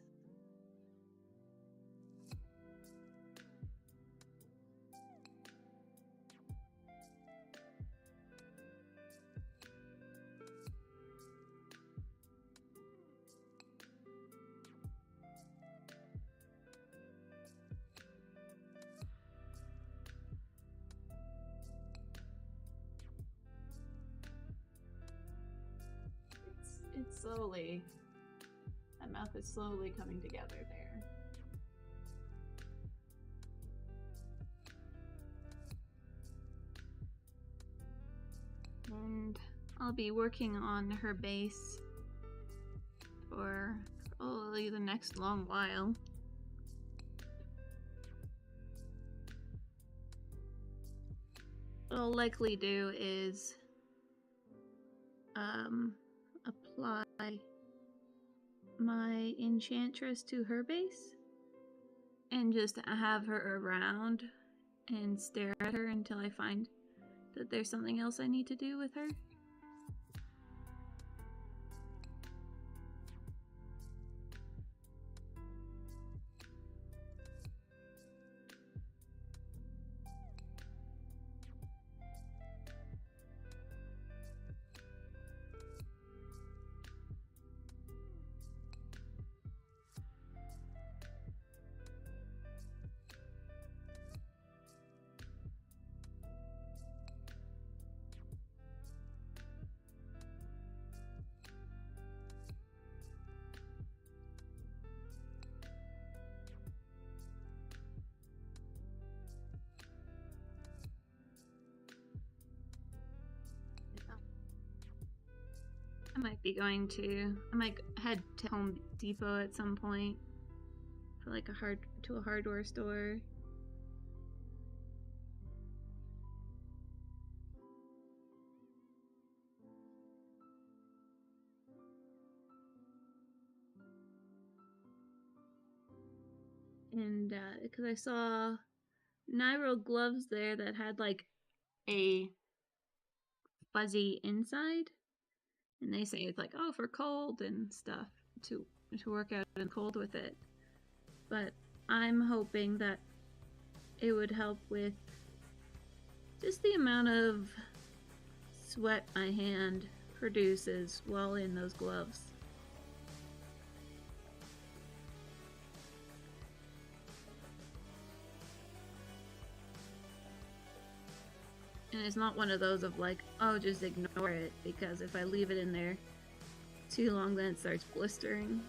It's slowly, my mouth is slowly coming together there. And I'll be working on her base for probably the next long while. What I'll likely do is apply my enchantress to her base and just have her around and stare at her until I find that there's something else I need to do with her. I might head to Home Depot at some point for like a hardware store. And because I saw Nyril gloves there that had like a fuzzy inside. And they say it's like, oh, for cold and stuff, to work out in cold with it. But I'm hoping that it would help with just the amount of sweat my hand produces while in those gloves. And it's not one of those of like, oh, just ignore it, because if I leave it in there too long, then it starts blistering.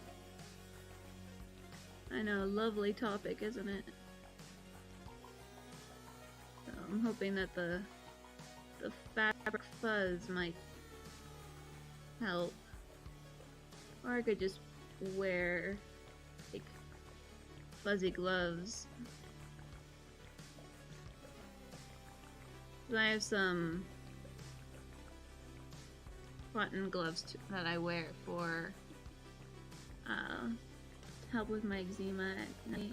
I know, lovely topic, isn't it? So I'm hoping that the fabric fuzz might help. Or I could just wear like fuzzy gloves. I have some cotton gloves that I wear for help with my eczema at night.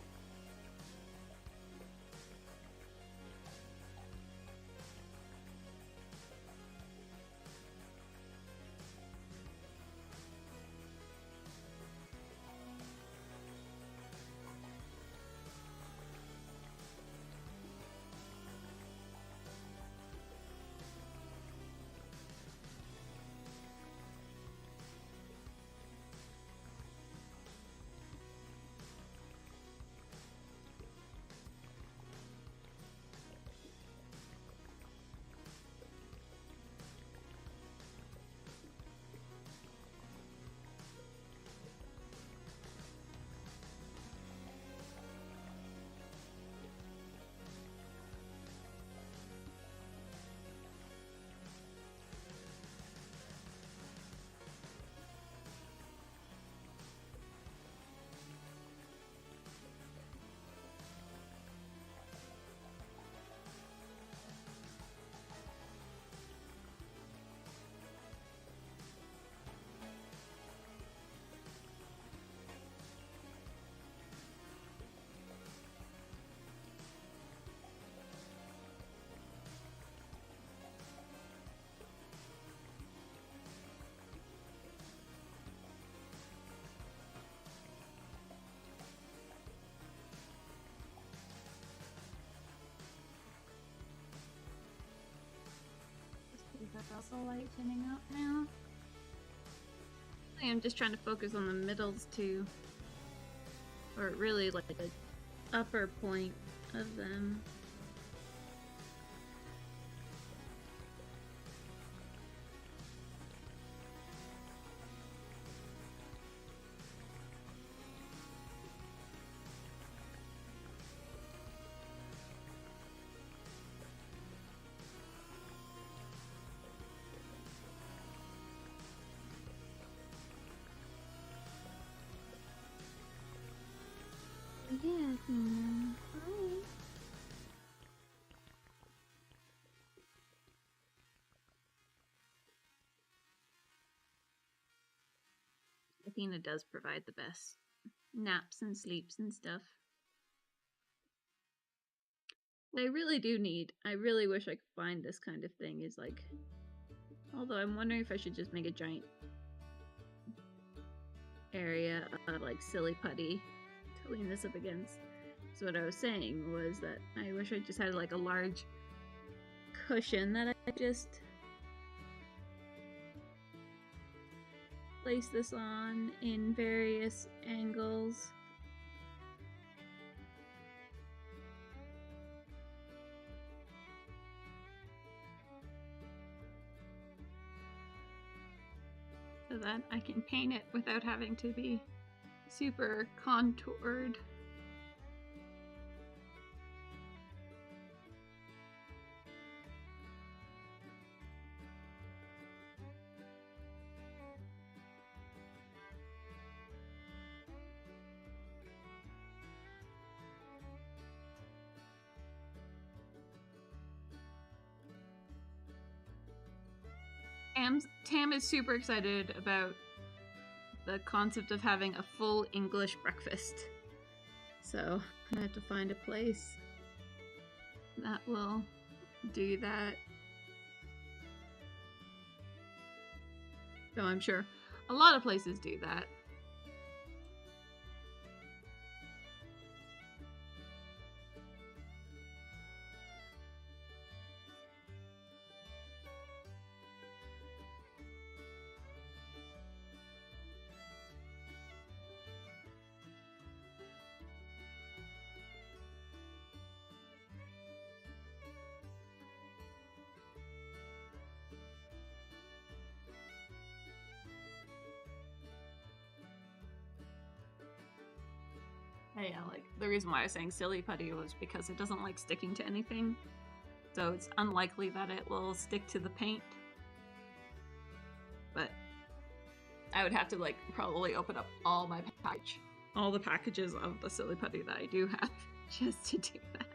also lightening up now. I'm just trying to focus on the middles too. Or really like the upper point of them. Yeah, hi. Athena does provide the best naps and sleeps and stuff. What I really do need, I really wish I could find this kind of thing, is like, although I'm wondering if I should just make a giant area of like silly putty to lean this up against. So what I was saying was that I wish I just had like a large cushion that I just place this on in various angles. So that I can paint it without having to be super contoured. Tam is super excited about the concept of having a full English breakfast. So I have to find a place that will do that. So I'm sure a lot of places do that. Yeah, like the reason why I was saying silly putty was because it doesn't like sticking to anything. So it's unlikely that it will stick to the paint. But I would have to like probably open up all the packages of the silly putty that I do have just to do that.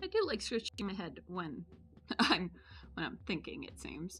I do like scratching my head when I'm thinking, it seems.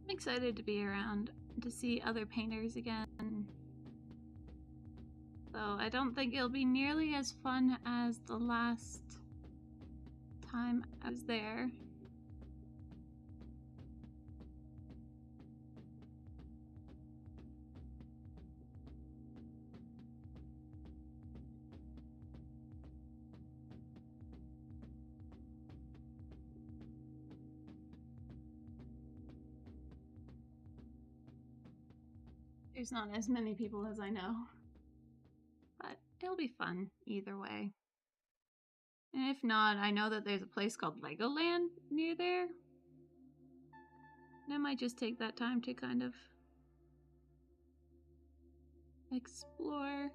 I'm excited to be around to see other painters again. Though I don't think it'll be nearly as fun as the last time I was there. There's not as many people as I know, but it'll be fun either way. And if not, I know that there's a place called Legoland near there. And I might just take that time to kind of explore.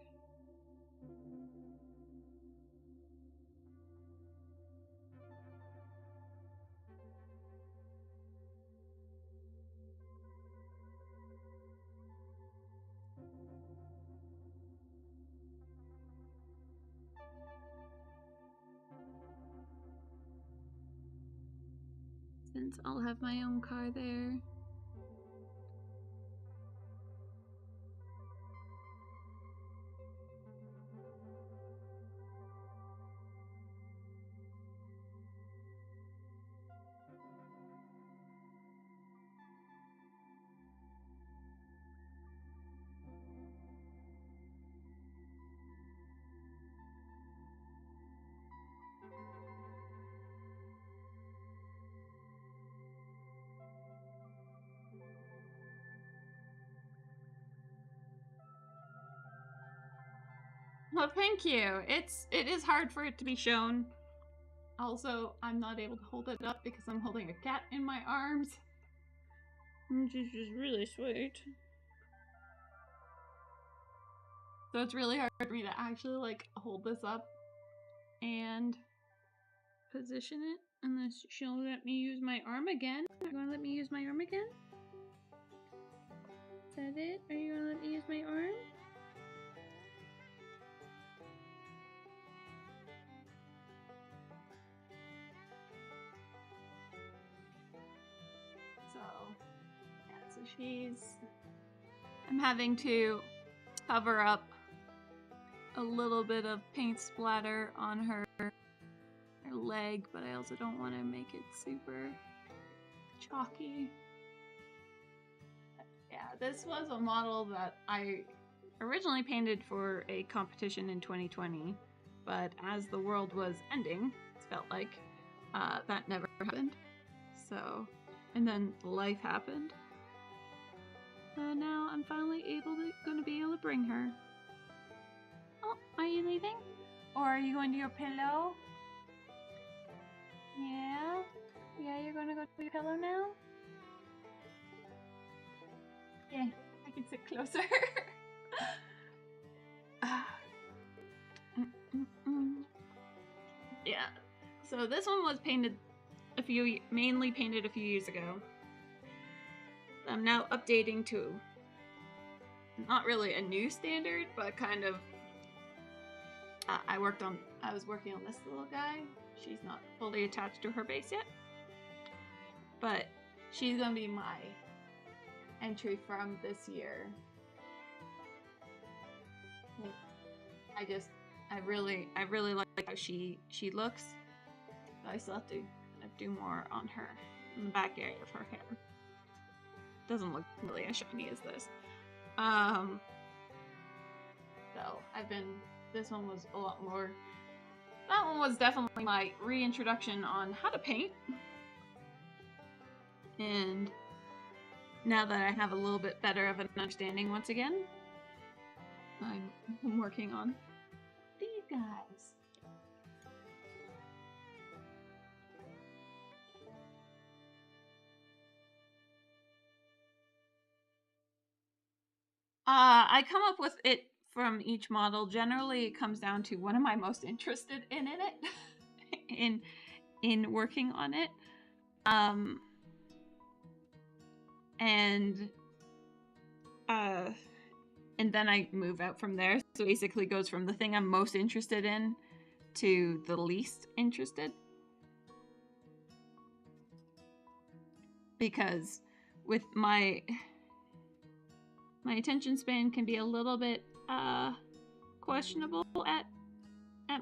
Since I'll have my own car there. Well, thank you. It is hard for it to be shown. Also, I'm not able to hold it up because I'm holding a cat in my arms. Which is just really sweet. So it's really hard for me to actually like hold this up and position it. Unless she'll let me use my arm again. Are you gonna let me use my arm again? Is that it? Are you gonna let me use my arm? So I'm having to cover up a little bit of paint splatter on her leg, but I also don't want to make it super chalky. Yeah, this was a model that I originally painted for a competition in 2020, but as the world was ending, it felt like that never happened. So, and then life happened. So now I'm finally gonna be able to bring her. Oh, are you leaving? Or are you going to your pillow? Yeah? Yeah, you're gonna go to your pillow now? Yeah, I can sit closer. Yeah, so this one was mainly painted a few years ago. I'm now updating to not really a new standard, but kind of I was working on this little guy. She's not fully attached to her base yet, but she's gonna be my entry from this year. I really like how she looks. But I still have to do more on her, in the back area of her hair. Doesn't look really as shiny as this. So this one was a lot more, that one was definitely my reintroduction on how to paint. And now that I have a little bit better of an understanding once again, I'm working on these guys. I come up with it from each model. Generally, it comes down to what am I most interested in it, in working on it, and then I move out from there. So basically, it goes from the thing I'm most interested in to the least interested, because with my attention span can be a little bit questionable at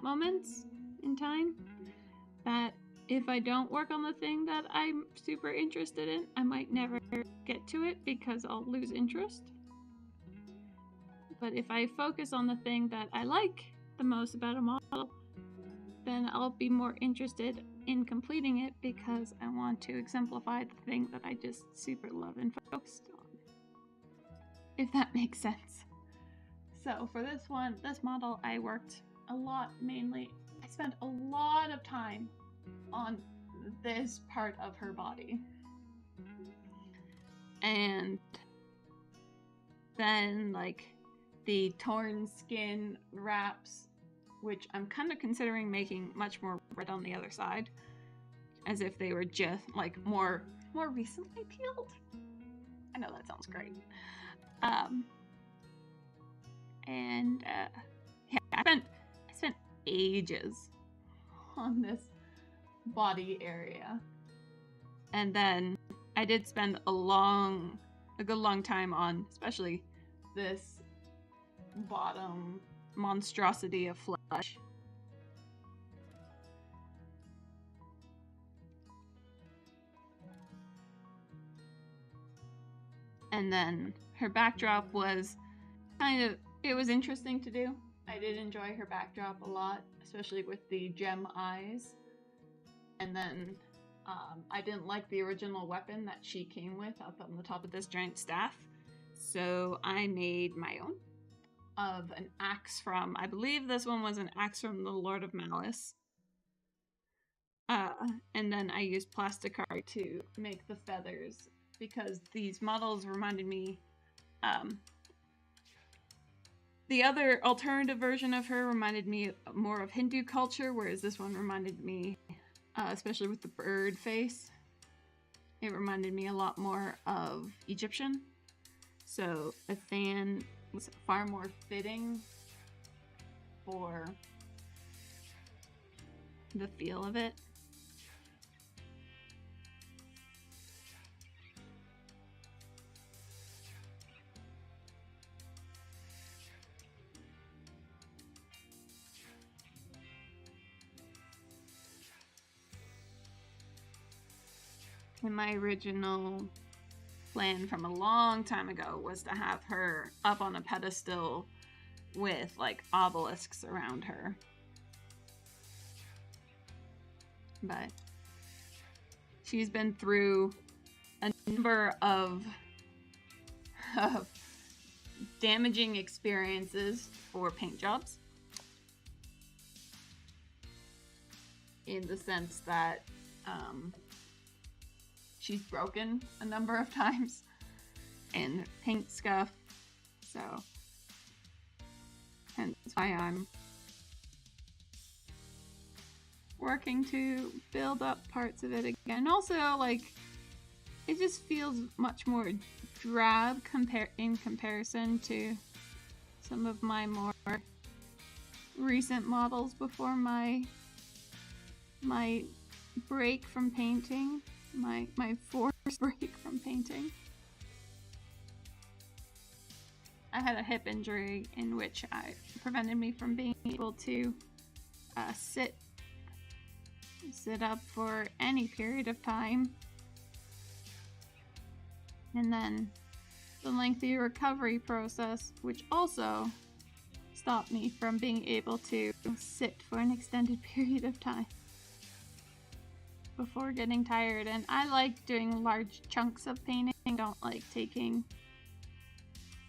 moments in time, that if I don't work on the thing that I'm super interested in, I might never get to it because I'll lose interest. But if I focus on the thing that I like the most about a model, then I'll be more interested in completing it because I want to exemplify the thing that I just super love and focused on. If that makes sense. So for this model, I worked a lot, mainly. I spent a lot of time on this part of her body. And then, like, the torn skin wraps, which I'm kind of considering making much more red on the other side, as if they were just, like, more recently peeled. I know that sounds great. Yeah, I spent ages on this body area. And then I did spend a good long time on especially this bottom monstrosity of flesh. And then her backdrop was it was interesting to do. I did enjoy her backdrop a lot, especially with the gem eyes. And then I didn't like the original weapon that she came with up on the top of this giant staff. So I made my own of an axe from, I believe this one was an axe from the Lord of Malice. And then I used plastic art to make the feathers because these models reminded me, the other alternative version of her reminded me more of Hindu culture, whereas this one reminded me, especially with the bird face, it reminded me a lot more of Egyptian. So a fan was far more fitting for the feel of it. And my original plan from a long time ago was to have her up on a pedestal with like obelisks around her. But she's been through a number of damaging experiences for paint jobs. In the sense that she's broken a number of times and paint scuff, so hence why I'm working to build up parts of it again. Also, like, it just feels much more drab in comparison to some of my more recent models before my break from painting. My forced break from painting. I had a hip injury in which prevented me from being able to sit up for any period of time. And then the lengthy recovery process, which also stopped me from being able to sit for an extended period of time before getting tired. And I like doing large chunks of painting. I don't like taking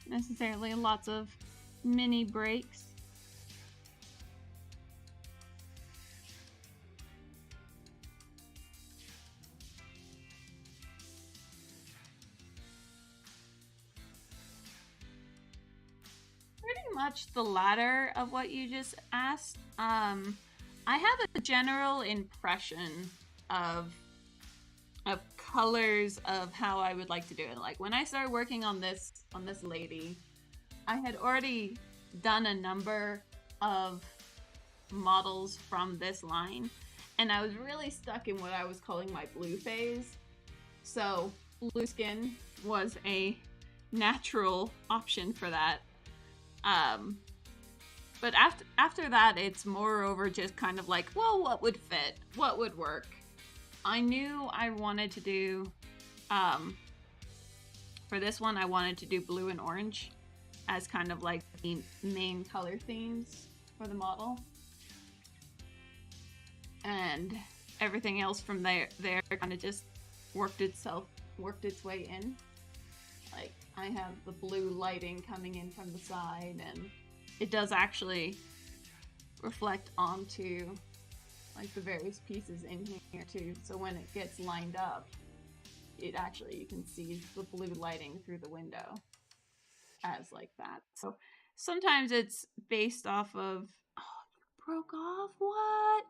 necessarily lots of mini breaks. Pretty much the latter of what you just asked. I have a general impression of colors of how I would like to do it. Like when I started working on this lady, I had already done a number of models from this line, and I was really stuck in what I was calling my blue phase. So blue skin, was a natural option for that. But after that, it's moreover just kind of like, well, what would fit? What would work? I knew I wanted to do, for this one, I wanted to do blue and orange as kind of like the main color themes for the model. And everything else from there kind of just worked its way in. Like, I have the blue lighting coming in from the side, and it does actually reflect onto like the various pieces in here too. So when it gets lined up, it actually, you can see the blue lighting through the window as like that. So sometimes it's based off of, oh, you broke off, what?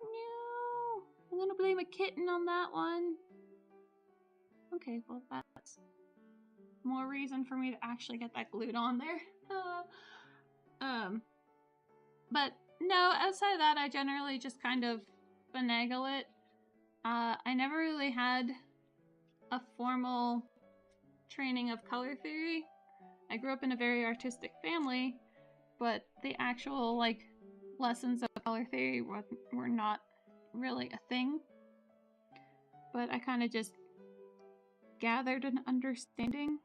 No, I'm gonna blame a kitten on that one. Okay, well that's more reason for me to actually get that glued on there. But no, outside of that, I generally just kind of finagle it. I never really had a formal training of color theory. I grew up in a very artistic family, but the actual like lessons of color theory were not really a thing. But I kind of just gathered an understanding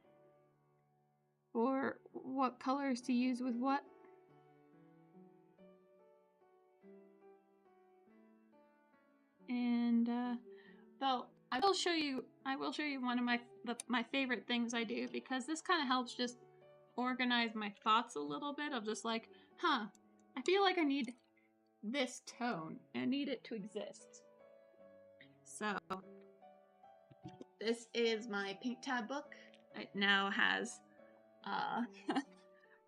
for what colors to use with what. And though I will show you one of my favorite things I do, because this kind of helps just organize my thoughts a little bit of just like, I feel like I need this tone and I need it to exist. So this is my paint tab book. It now has I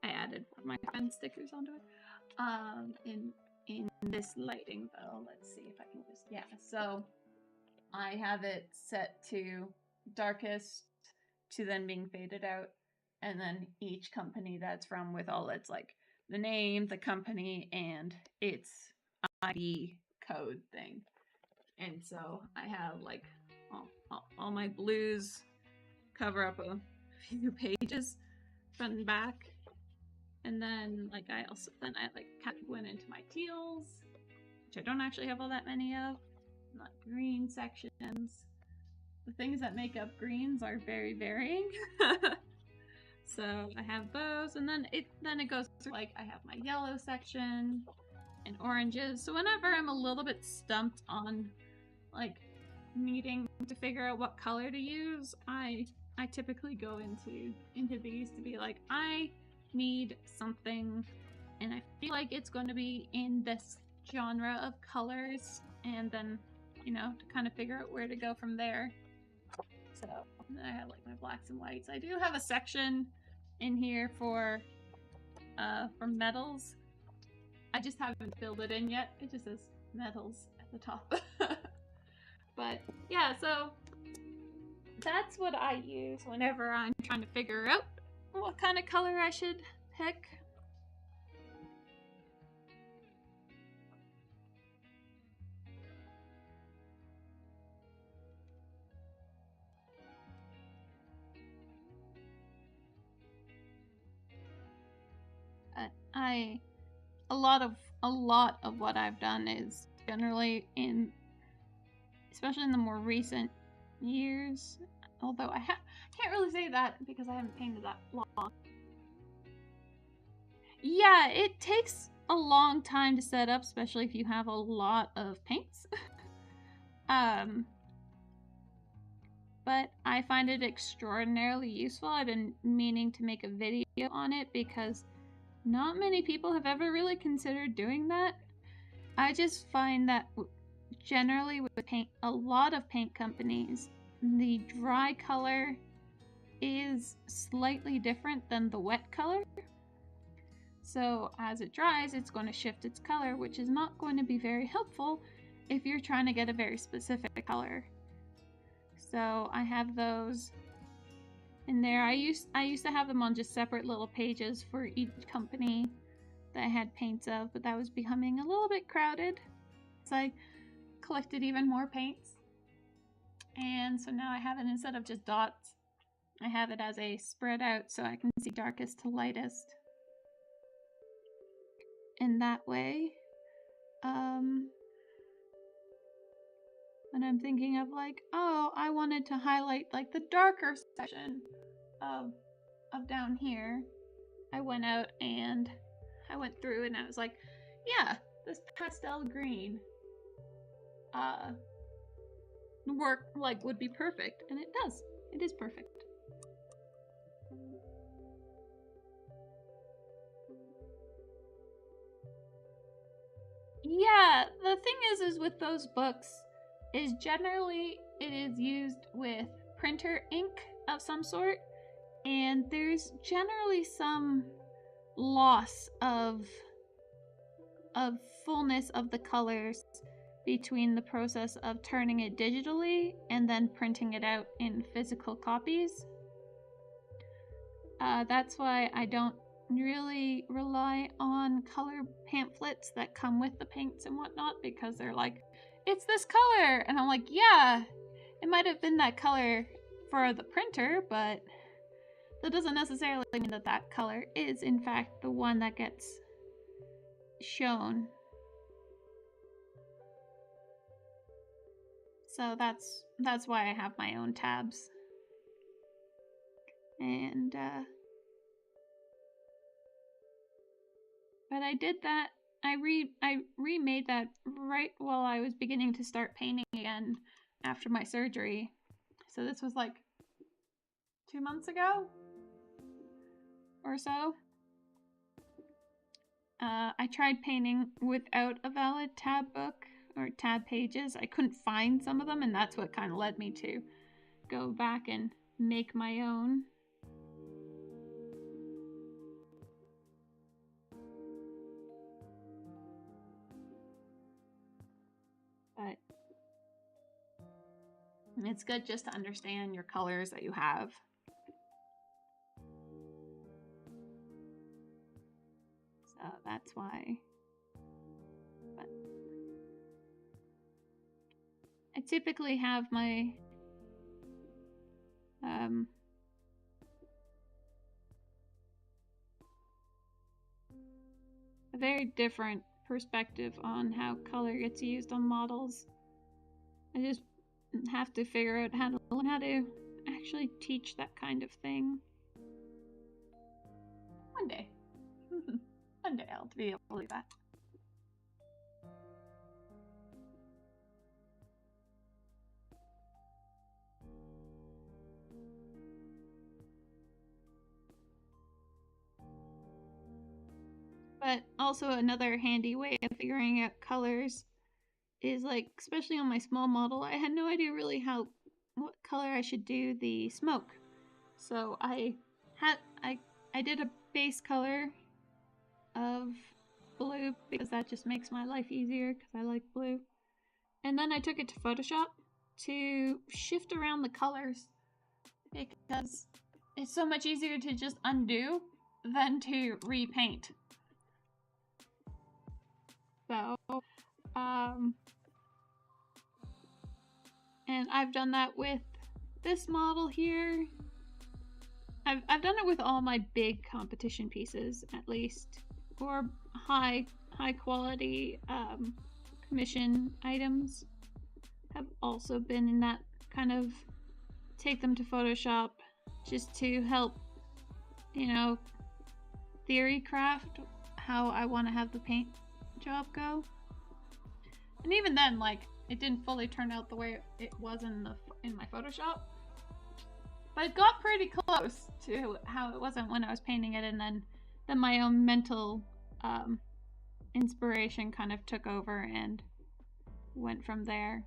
added my pen stickers onto it. In this lighting though, let's see if I can just, so I have it set to darkest to then being faded out, and then each company that's from with all its like the name, the company, and its ID code thing. And so I have like all my blues cover up a few pages front and back. And then like I kind of went into my teals, which I don't actually have all that many of. Not green sections. The things that make up greens are very varying. So I have those, and then it goes through like I have my yellow section and oranges. So whenever I'm a little bit stumped on like needing to figure out what color to use, I typically go into these to be like, I need something and I feel like it's going to be in this genre of colors, and then to kind of figure out where to go from there. So then I have like my blacks and whites. I do have a section in here for metals. I just haven't filled it in yet. It just says metals at the top. But yeah, so that's what I use whenever I'm trying to figure out what kind of color I should pick. A lot of what I've done is generally especially in the more recent years, although I can't really say that because I haven't painted that long. Yeah, it takes a long time to set up, especially if you have a lot of paints. But I find it extraordinarily useful. I've been meaning to make a video on it because not many people have ever really considered doing that. I just find that generally with paint, a lot of paint companies, the dry color is slightly different than the wet color. So as it dries, it's going to shift its color, which is not going to be very helpful if you're trying to get a very specific color. So I have those in there. I used to have them on just separate little pages for each company that I had paints of, but that was becoming a little bit crowded. So I collected even more paints. And so now I have it instead of just dots, I have it as a spread out so I can see darkest to lightest. In that way, when I'm thinking of like, oh, I wanted to highlight like the darker section of down here, I went out and I went through and I was like, yeah, this pastel green work like would be perfect, and it does. It is perfect. Yeah, the thing is with those books is generally it is used with printer ink of some sort, and there's generally some loss of fullness of the colors between the process of turning it digitally and then printing it out in physical copies. That's why I don't really rely on color pamphlets that come with the paints and whatnot, because they're like, it's this color, and I'm like, yeah, it might have been that color for the printer, but that doesn't necessarily mean that that color is in fact the one that gets shown. So that's why I have my own tabs. And but I did that. I remade that right while I was beginning to start painting again after my surgery. So this was like 2 months ago or so. I tried painting without a valid tab book or tab pages. I couldn't find some of them, and that's what kind of led me to go back and make my own. But it's good just to understand your colors that you have. So that's why. But I typically have my a very different perspective on how color gets used on models. I just have to figure out how to learn how to actually teach that kind of thing. One day. One day I'll be able to do that. But also another handy way of figuring out colors is like, especially on my small model, I had no idea really what color I should do the smoke. So I did a base color of blue because that just makes my life easier because I like blue. And then I took it to Photoshop to shift around the colors because it's so much easier to just undo than to repaint. So, and I've done that with this model here. I've done it with all my big competition pieces, at least, or high quality commission items have also been in that kind of take them to Photoshop just to help, theory craft how I want to have the paint job go. And even then, like, it didn't fully turn out the way it was in my Photoshop, but it got pretty close to how it wasn't when I was painting it, and then my own mental inspiration kind of took over and went from there.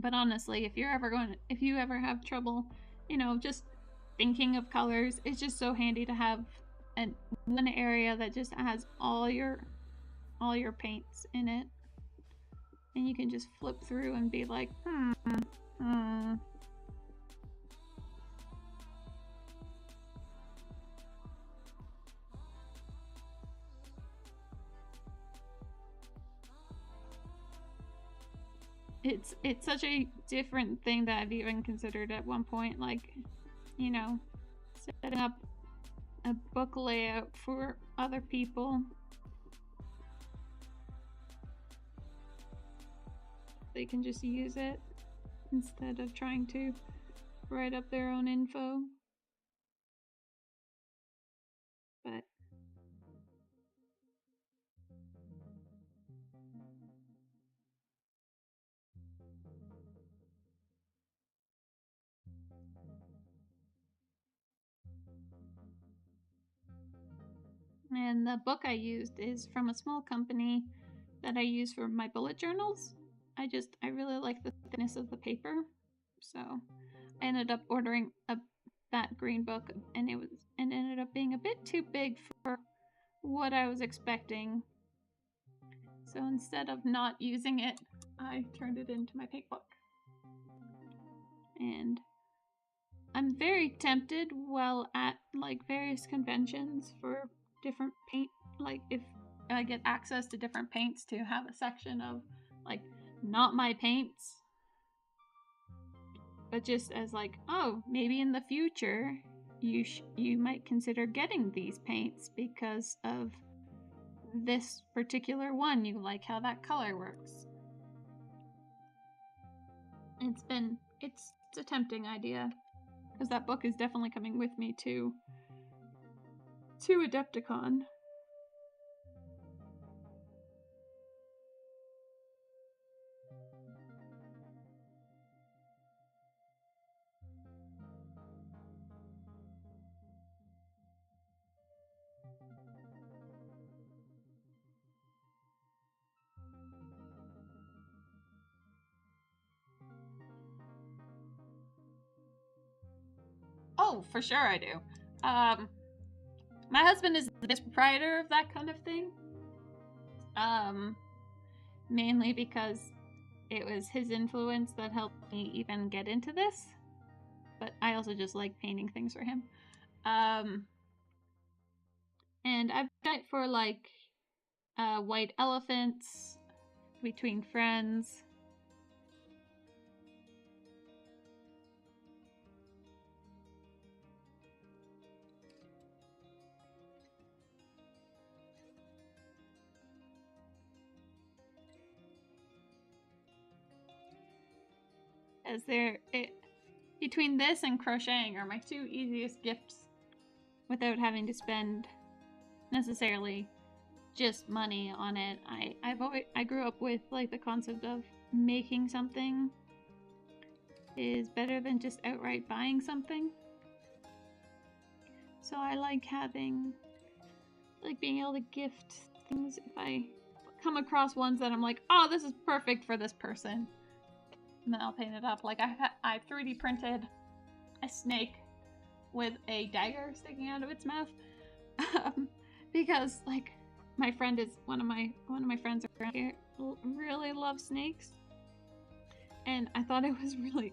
But honestly, if you ever have trouble, just thinking of colors, it's just so handy to have one area that just has all your paints in it, and you can just flip through and be like, it's such a different thing that I've even considered at one point, like, you know, setting up a book layout for other people. They can just use it instead of trying to write up their own info. But and the book I used is from a small company that I use for my bullet journals. I really like the thickness of the paper, so I ended up ordering that green book, and it ended up being a bit too big for what I was expecting. So instead of not using it, I turned it into my pink book. And I'm very tempted while at like various conventions for different paint, like if I get access to different paints, to have a section of like not my paints, but just as like, oh, maybe in the future you might consider getting these paints because of this particular one. You like how that color works. It's a tempting idea, because that book is definitely coming with me to Adepticon. Oh, for sure I do. My husband is the biggest proprietor of that kind of thing. Mainly because it was his influence that helped me even get into this. But I also just like painting things for him. And I've done it for like white elephants, between friends. As between this and crocheting are my two easiest gifts without having to spend necessarily just money on it. I grew up with like the concept of making something is better than just outright buying something. So I like being able to gift things if I come across ones that I'm like, oh, this is perfect for this person. And then I'll paint it up. Like I 3D printed a snake with a dagger sticking out of its mouth. Because like my friend is one of my friends around here really loves snakes. And I thought it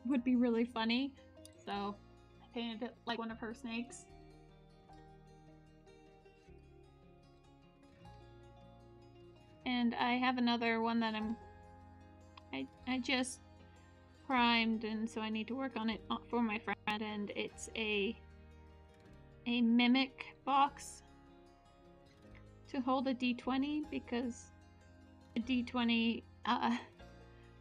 would be really funny. So I painted it like one of her snakes. And I have another one that I just primed, and so I need to work on it for my friend, and it's a mimic box to hold a D20, because a D20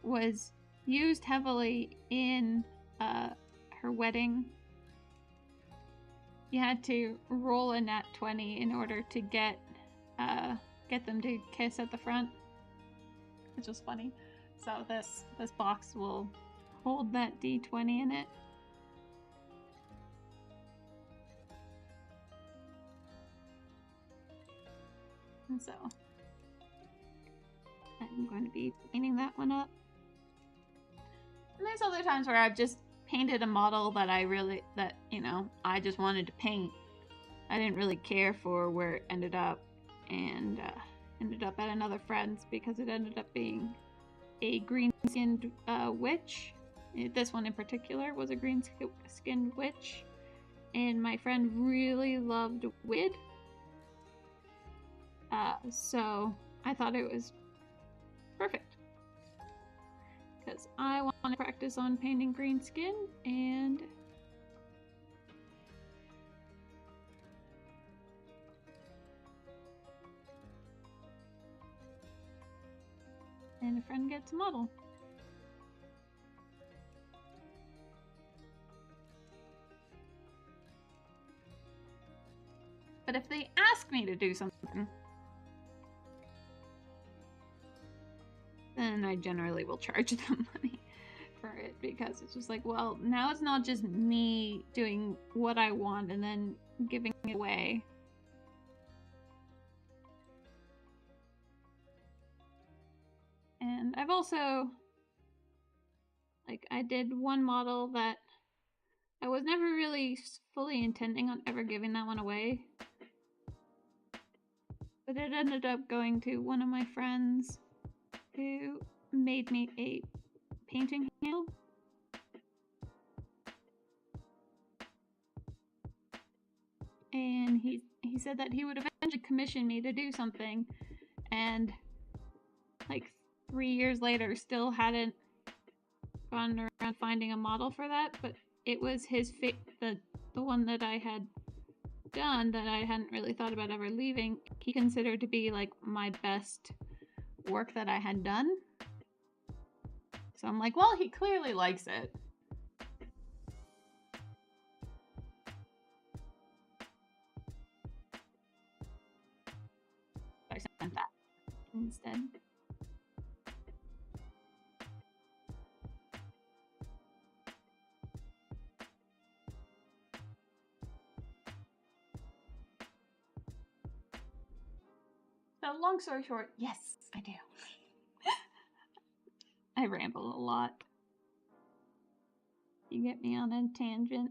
was used heavily in her wedding. You had to roll a nat 20 in order to get them to kiss at the front, which was funny. So this box will hold that D20 in it. And so I'm going to be painting that one up. And there's other times where I've just painted a model that I just wanted to paint. I didn't really care for where it ended up, and ended up at another friend's because it ended up being a green-skinned witch. This one in particular was a green-skinned witch, and my friend really loved Wid. So I thought it was perfect, because because I want to practice on painting green skin, and a friend gets a model. But if they ask me to do something, then I generally will charge them money for it, because it's just like, well, now it's not just me doing what I want and then giving it away. And I've also, like, I did one model that I was never really fully intending on ever giving that one away. But it ended up going to one of my friends who made me a painting handle. And he said that he would eventually commission me to do something, and like 3 years later still hadn't gone around finding a model for that, but it was his the one that I had done that I hadn't really thought about ever leaving, he considered to be like my best work that I had done. So I'm like, well, he clearly likes it. I sent that instead. So long story short, yes, I do. I ramble a lot. You get me on a tangent.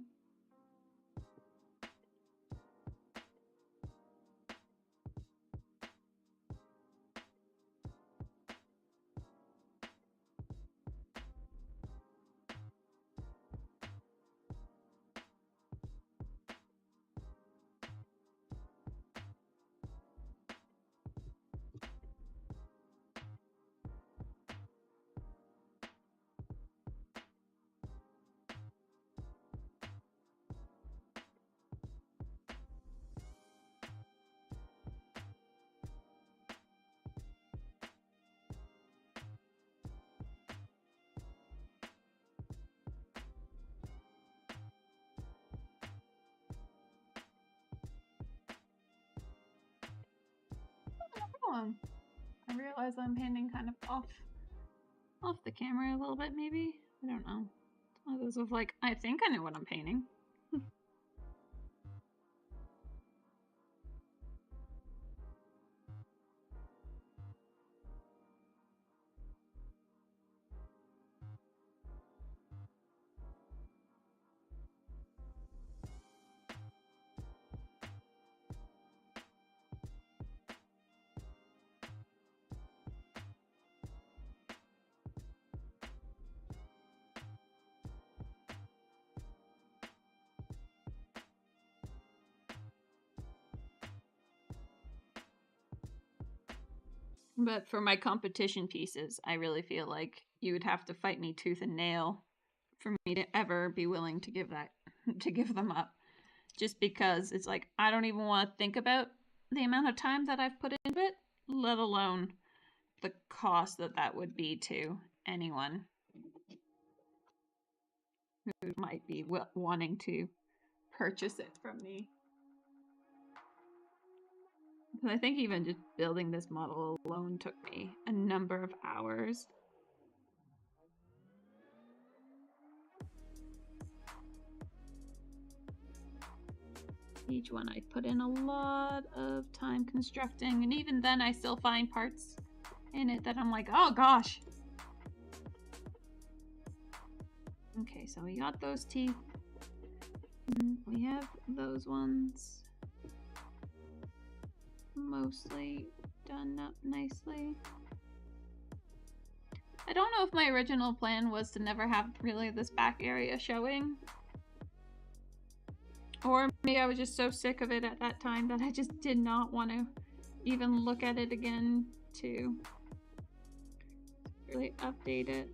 I realize I'm painting kind of off the camera a little bit, maybe? I don't know. As of like, I think I know what I'm painting. But for my competition pieces, I really feel like you would have to fight me tooth and nail for me to ever be willing to give them up. Just because it's like, I don't even want to think about the amount of time that I've put into it, let alone the cost that would be to anyone who might be wanting to purchase it from me. I think even just building this model alone took me a number of hours. Each one I put in a lot of time constructing, and even then I still find parts in it that I'm like, oh gosh. Okay, so we got those teeth. We have those ones mostly done up nicely. I don't know if my original plan was to never have really this back area showing. Or maybe I was just so sick of it at that time that I just did not want to even look at it again to really update it.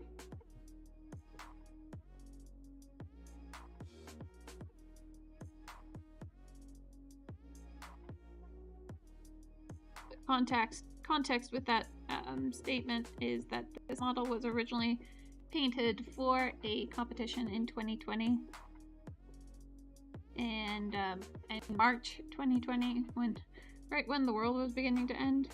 context with that statement is that this model was originally painted for a competition in 2020. And in March 2020, right when the world was beginning to end.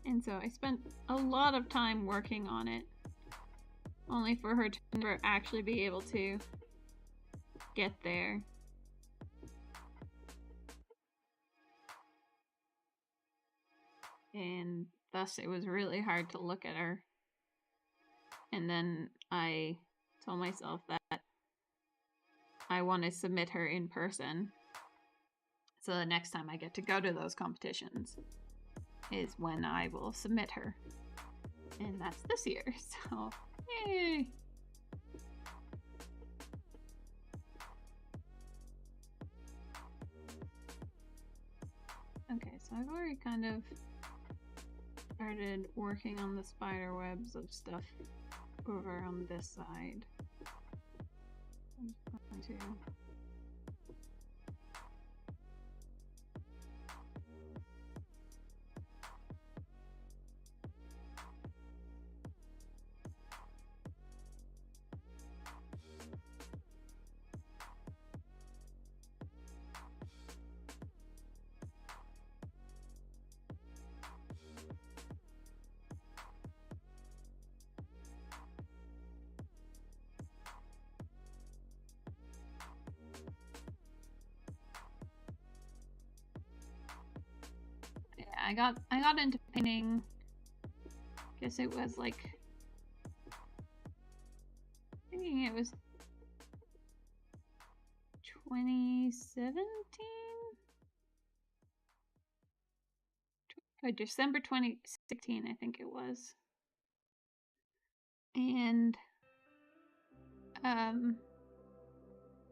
And so I spent a lot of time working on it, only for her to never actually be able to get there. And thus it was really hard to look at her. And then I told myself that I want to submit her in person. So the next time I get to go to those competitions is when I will submit her. And that's this year, so yay! Okay, so I've already kind of started working on the spider webs of stuff over on this side. I'm just going to I got into painting, I guess it was like, thinking it was 2017? December 2016, I think it was. And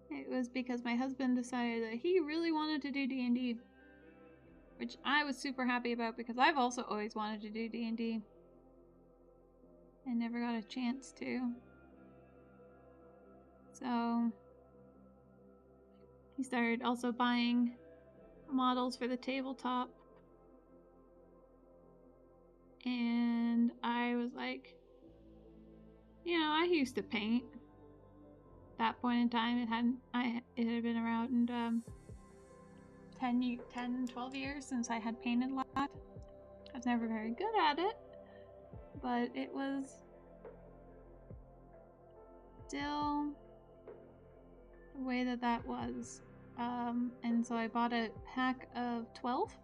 it was because my husband decided that he really wanted to do D&D, which I was super happy about because I've also always wanted to do D&D. I never got a chance to. So he started also buying models for the tabletop. And I was like, you know, I used to paint. At that point in time, it had been around 12 years since I had painted a lot. I was never very good at it, but it was still the way that was. And so I bought a pack of 12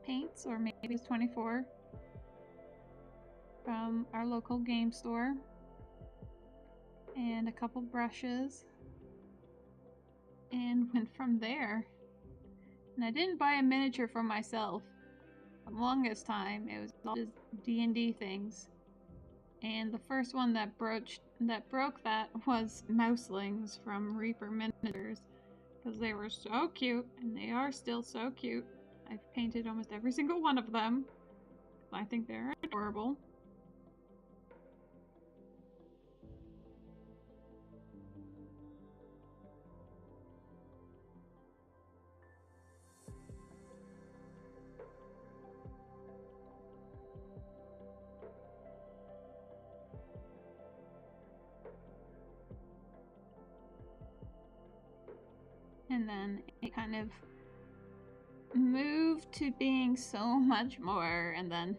paints, or maybe it's 24, from our local game store, and a couple brushes, and went from there. And I didn't buy a miniature for myself. The longest time, it was all just D&D things. And the first one that broke that was Mouselings from Reaper Miniatures, because they were so cute, and they are still so cute. I've painted almost every single one of them. I think they're adorable. And then it kind of moved to being so much more, and then,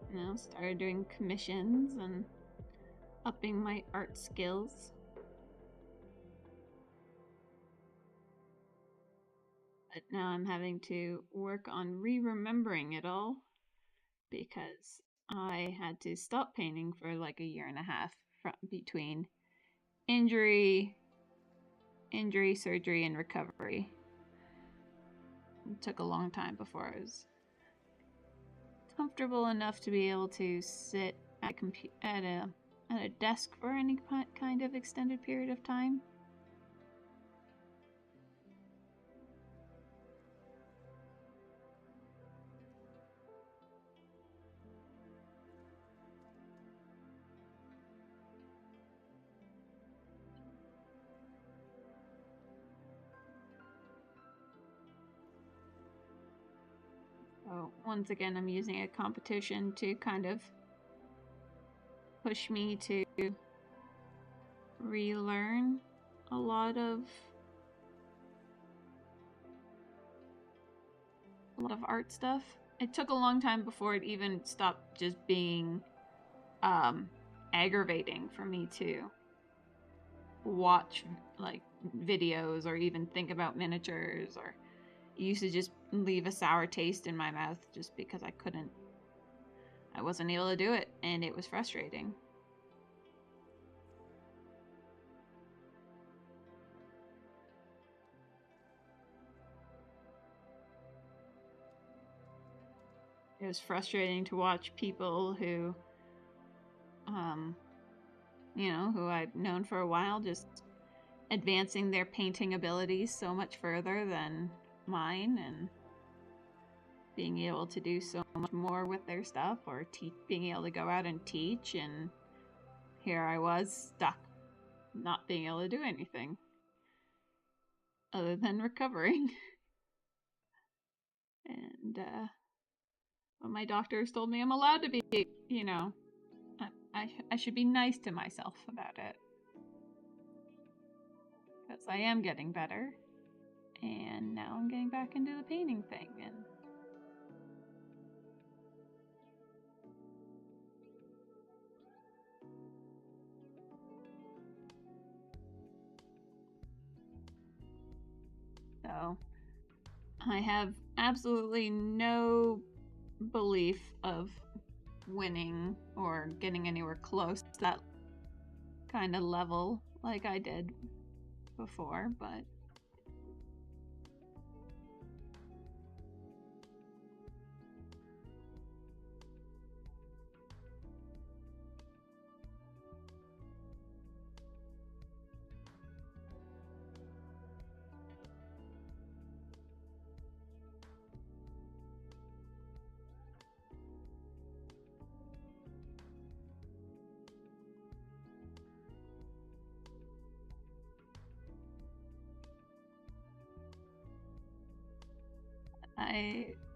you know, started doing commissions and upping my art skills. But now I'm having to work on remembering it all, because I had to stop painting for like a year and a half between injury, surgery, and recovery. It took a long time before I was comfortable enough to be able to sit at a desk for any kind of extended period of time. So once again, I'm using a competition to kind of push me to relearn a lot of art stuff. It took a long time before it even stopped just being aggravating for me to watch like videos or even think about miniatures, or it used to just leave a sour taste in my mouth just because I wasn't able to do it, and it was frustrating. It was frustrating to watch people who, who I've known for a while, just advancing their painting abilities so much further than mine, and being able to do so much more with their stuff, or being able to go out and teach, and here I was stuck, not being able to do anything other than recovering. And but my doctors told me I'm allowed to be, I should be nice to myself about it, because I am getting better, and now I'm getting back into the painting thing. And so I have absolutely no belief of winning or getting anywhere close to that kind of level like I did before, but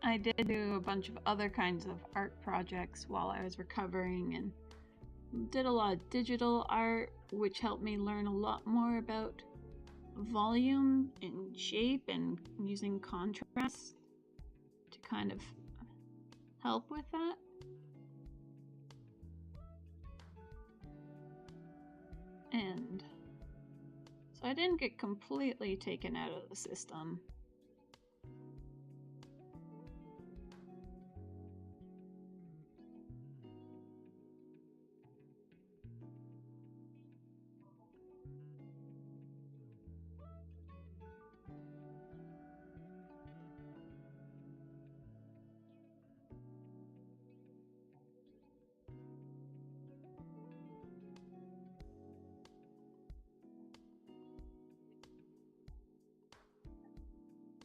I did do a bunch of other kinds of art projects while I was recovering, and did a lot of digital art, which helped me learn a lot more about volume and shape and using contrast to kind of help with that. And so I didn't get completely taken out of the system.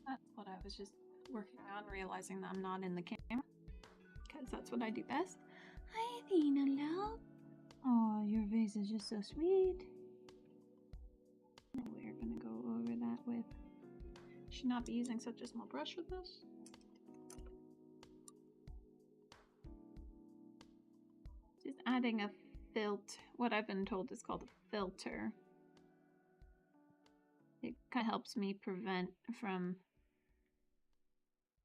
That's what I was just working on, realizing that I'm not in the camera, because that's what I do best. Hi, Athena, love. Oh, your face is just so sweet. We're gonna go over that with... Should not be using such a small brush with this. Just adding a what I've been told is called a filter. It kind of helps me prevent from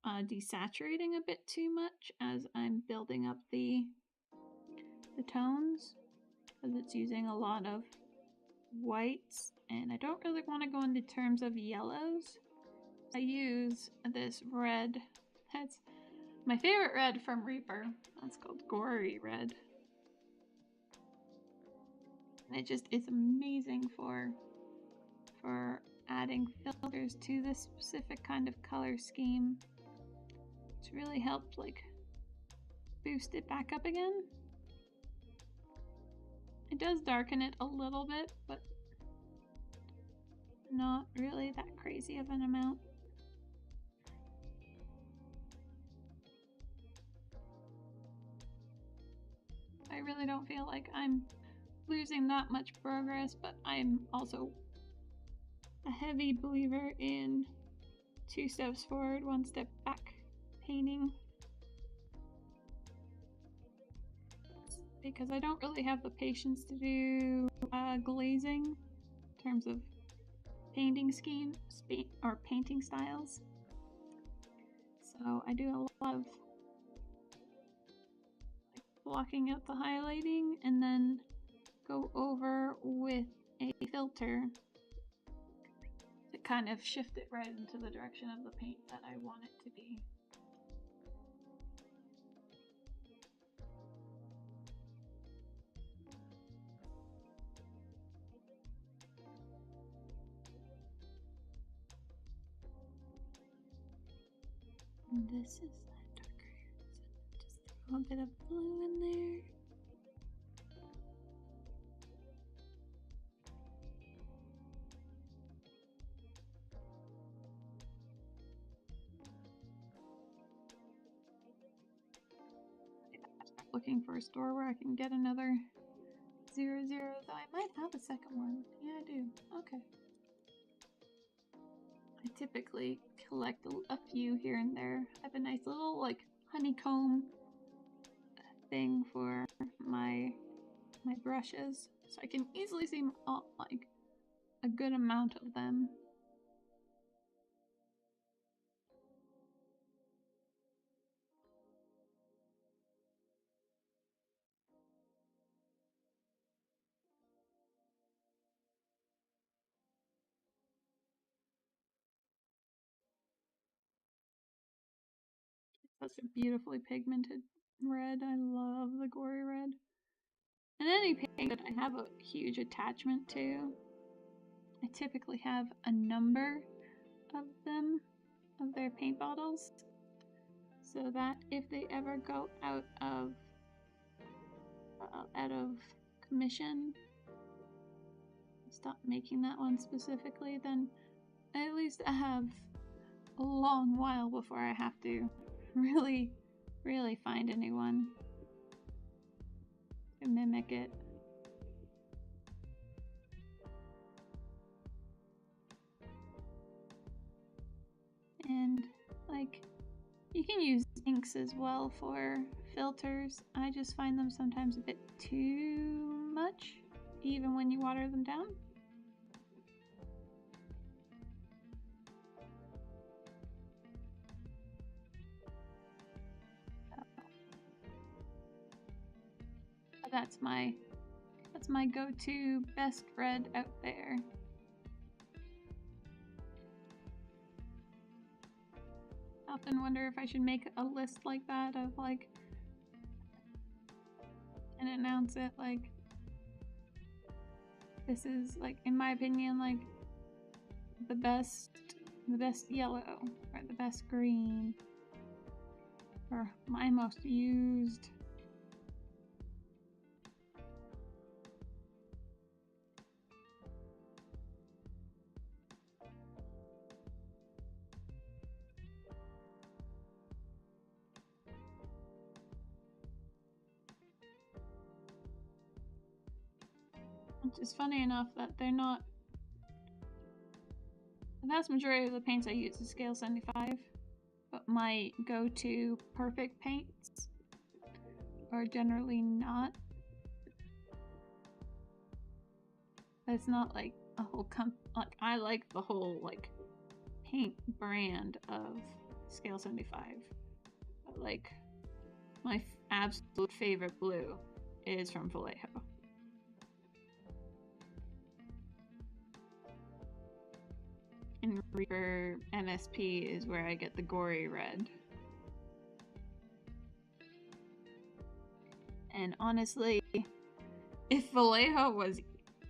desaturating a bit too much as I'm building up the tones, because it's using a lot of whites, and I don't really want to go into terms of yellows. I use this red. That's my favorite red from Reaper. That's called Gory Red. And it just is amazing for adding filters to this specific kind of color scheme. It's really helped like boost it back up again. It does darken it a little bit, but not really that crazy of an amount. I really don't feel like I'm losing that much progress, but I'm also a heavy believer in 2 steps forward, 1 step back painting. because I don't really have the patience to do glazing in terms of painting or painting styles. So I do a lot of blocking out the highlighting and then go over with a filter to kind of shift it right into the direction of the paint that I want it to be. And this is that darker, so just throw a bit of blue in there. Looking for a store where I can get another 00, though I might have a second one. Yeah, I do. Okay. I typically collect a few here and there. I have a nice little like honeycomb thing for my brushes, so I can easily see like a good amount of them. Such a beautifully pigmented red. I love the gory red. And any paint that I have a huge attachment to, I typically have a number of them, of their paint bottles, so that if they ever go out of commission, stop making that one specifically, then at least I have a long while before I have to really find anyone to mimic it. And like, you can use inks as well for filters. I just find them sometimes a bit too much, even when you water them down. That's my go-to best red out there. I often wonder if I should make a list like that of like, and announce it like, this is like, in my opinion, like the best yellow or the best green or my most used. Which is funny enough that they're not. The vast majority of the paints I use is scale 75, but my go-to perfect paints are generally not. It's not like a whole like I like the whole like paint brand of scale 75, but like my absolute favorite blue is from Vallejo. And Reaper MSP is where I get the gory red. And honestly, if Vallejo was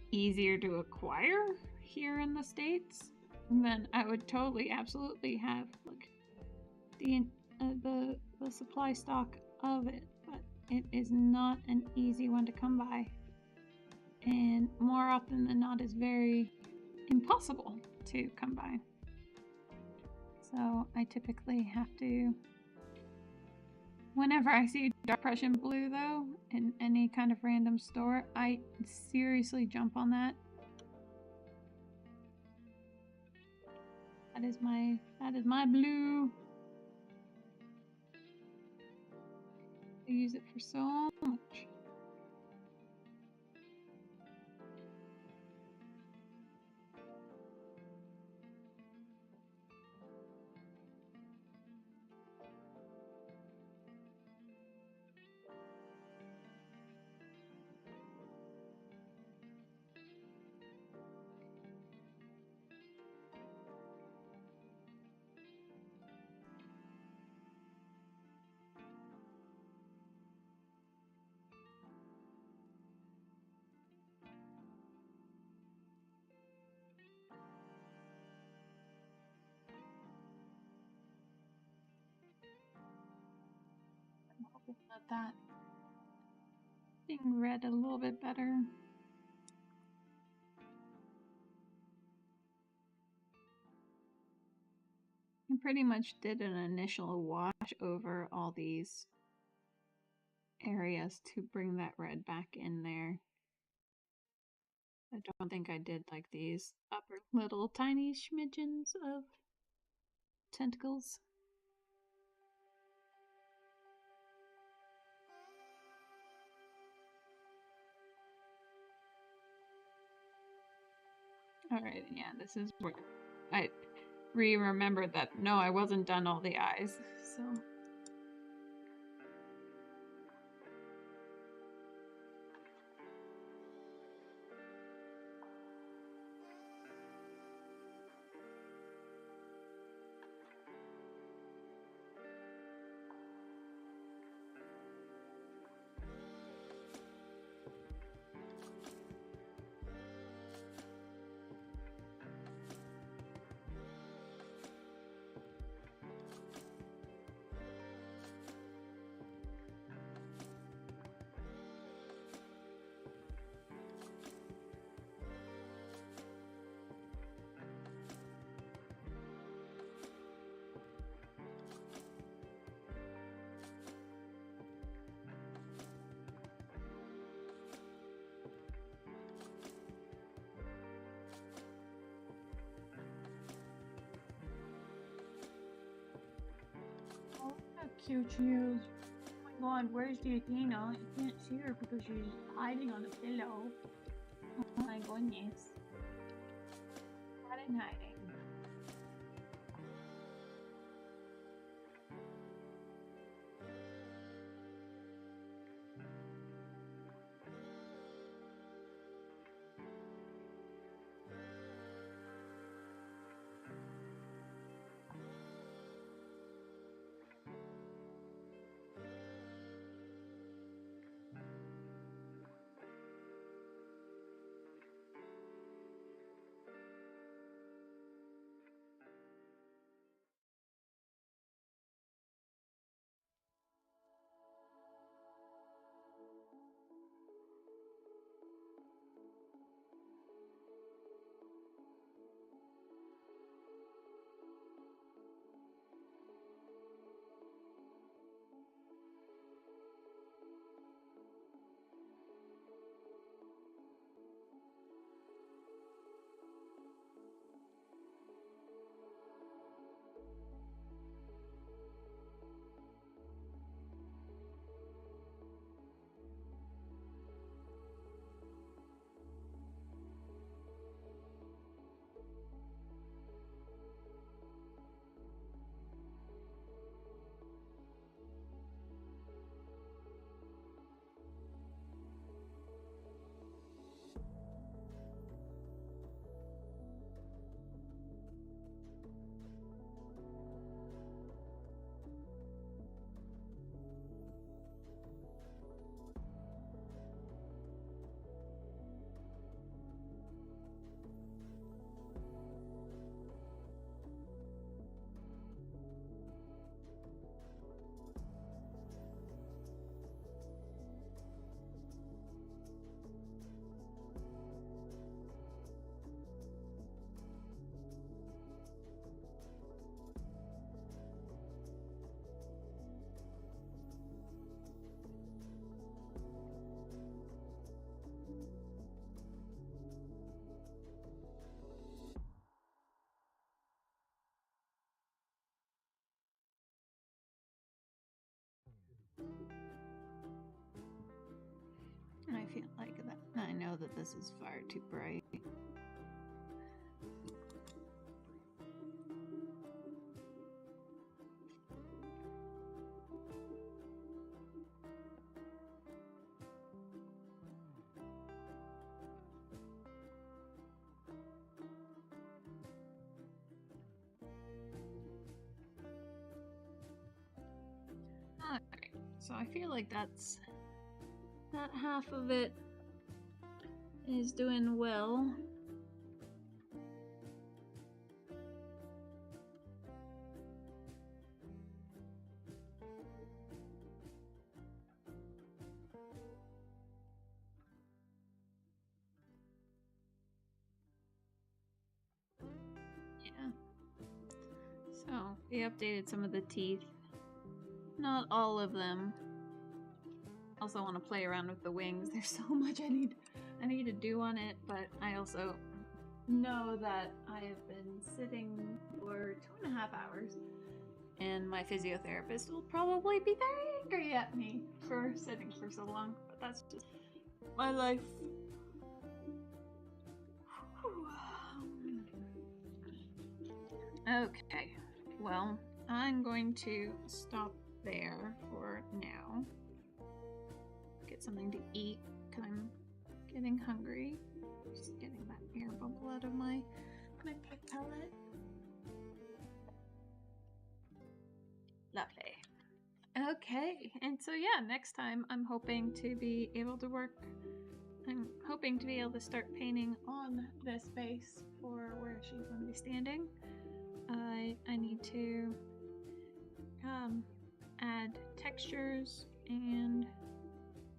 easier to acquire here in the States, then I would totally, absolutely have like the supply stock of it. But it is not an easy one to come by, and more often than not is very impossible to come by. So I typically have to, whenever I see dark Prussian blue though in any kind of random store, I seriously jump on that. That is my blue. I use it for so much. that being read a little bit better. I pretty much did an initial wash over all these areas to bring that red back in there. I don't think I did like these upper little tiny smidgens of tentacles. Alright, yeah, this is where I remembered that no, I wasn't done all the eyes, so. Oh, how cute she is. Oh my god, where's the Athena? You can't see her because she's hiding on the pillow. Oh my goodness. Hiding. And I feel like that. I know that this is far too bright. Alright, so I feel like that half of it is doing well. Oh, we updated some of the teeth. Not all of them. Also want to play around with the wings. There's so much I need to do on it, but I also know that I have been sitting for 2.5 hours, and my physiotherapist will probably be very angry at me for sitting for so long, but that's just my life. Okay, well, I'm going to stop there for now. Get something to eat, because I'm getting hungry. Just getting that air bubble out of my pet pellet. Lovely. Okay, and so yeah, next time I'm hoping to be able to start painting on this base for where she's going to be standing. I need to add textures and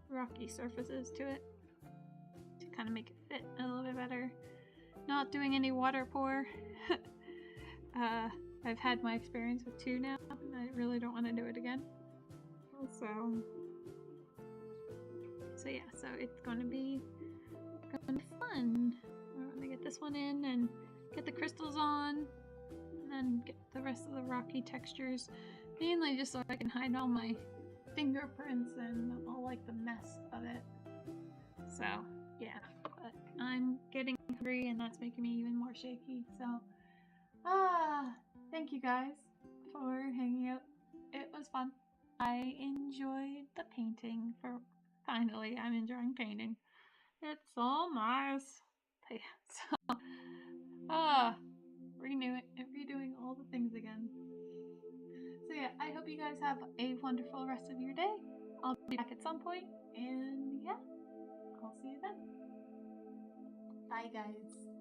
rocky surfaces to it to kind of make it fit a little bit better. Not doing any water pour. I've had my experience with 2 now, and I really don't want to do it again. So yeah, so it's going to be fun. I'm going to get this one in and get the crystals on, and then get the rest of the rocky textures, mainly just so I can hide all my fingerprints and all like the mess of it. So yeah, but I'm getting hungry, and that's making me even more shaky. So thank you guys for hanging out. It was fun. I enjoyed the painting. Finally, I'm enjoying painting. It's so nice. But yeah, so redoing all the things again. So yeah, I hope you guys have a wonderful rest of your day. I'll be back at some point, and yeah, I'll see you then. Bye guys.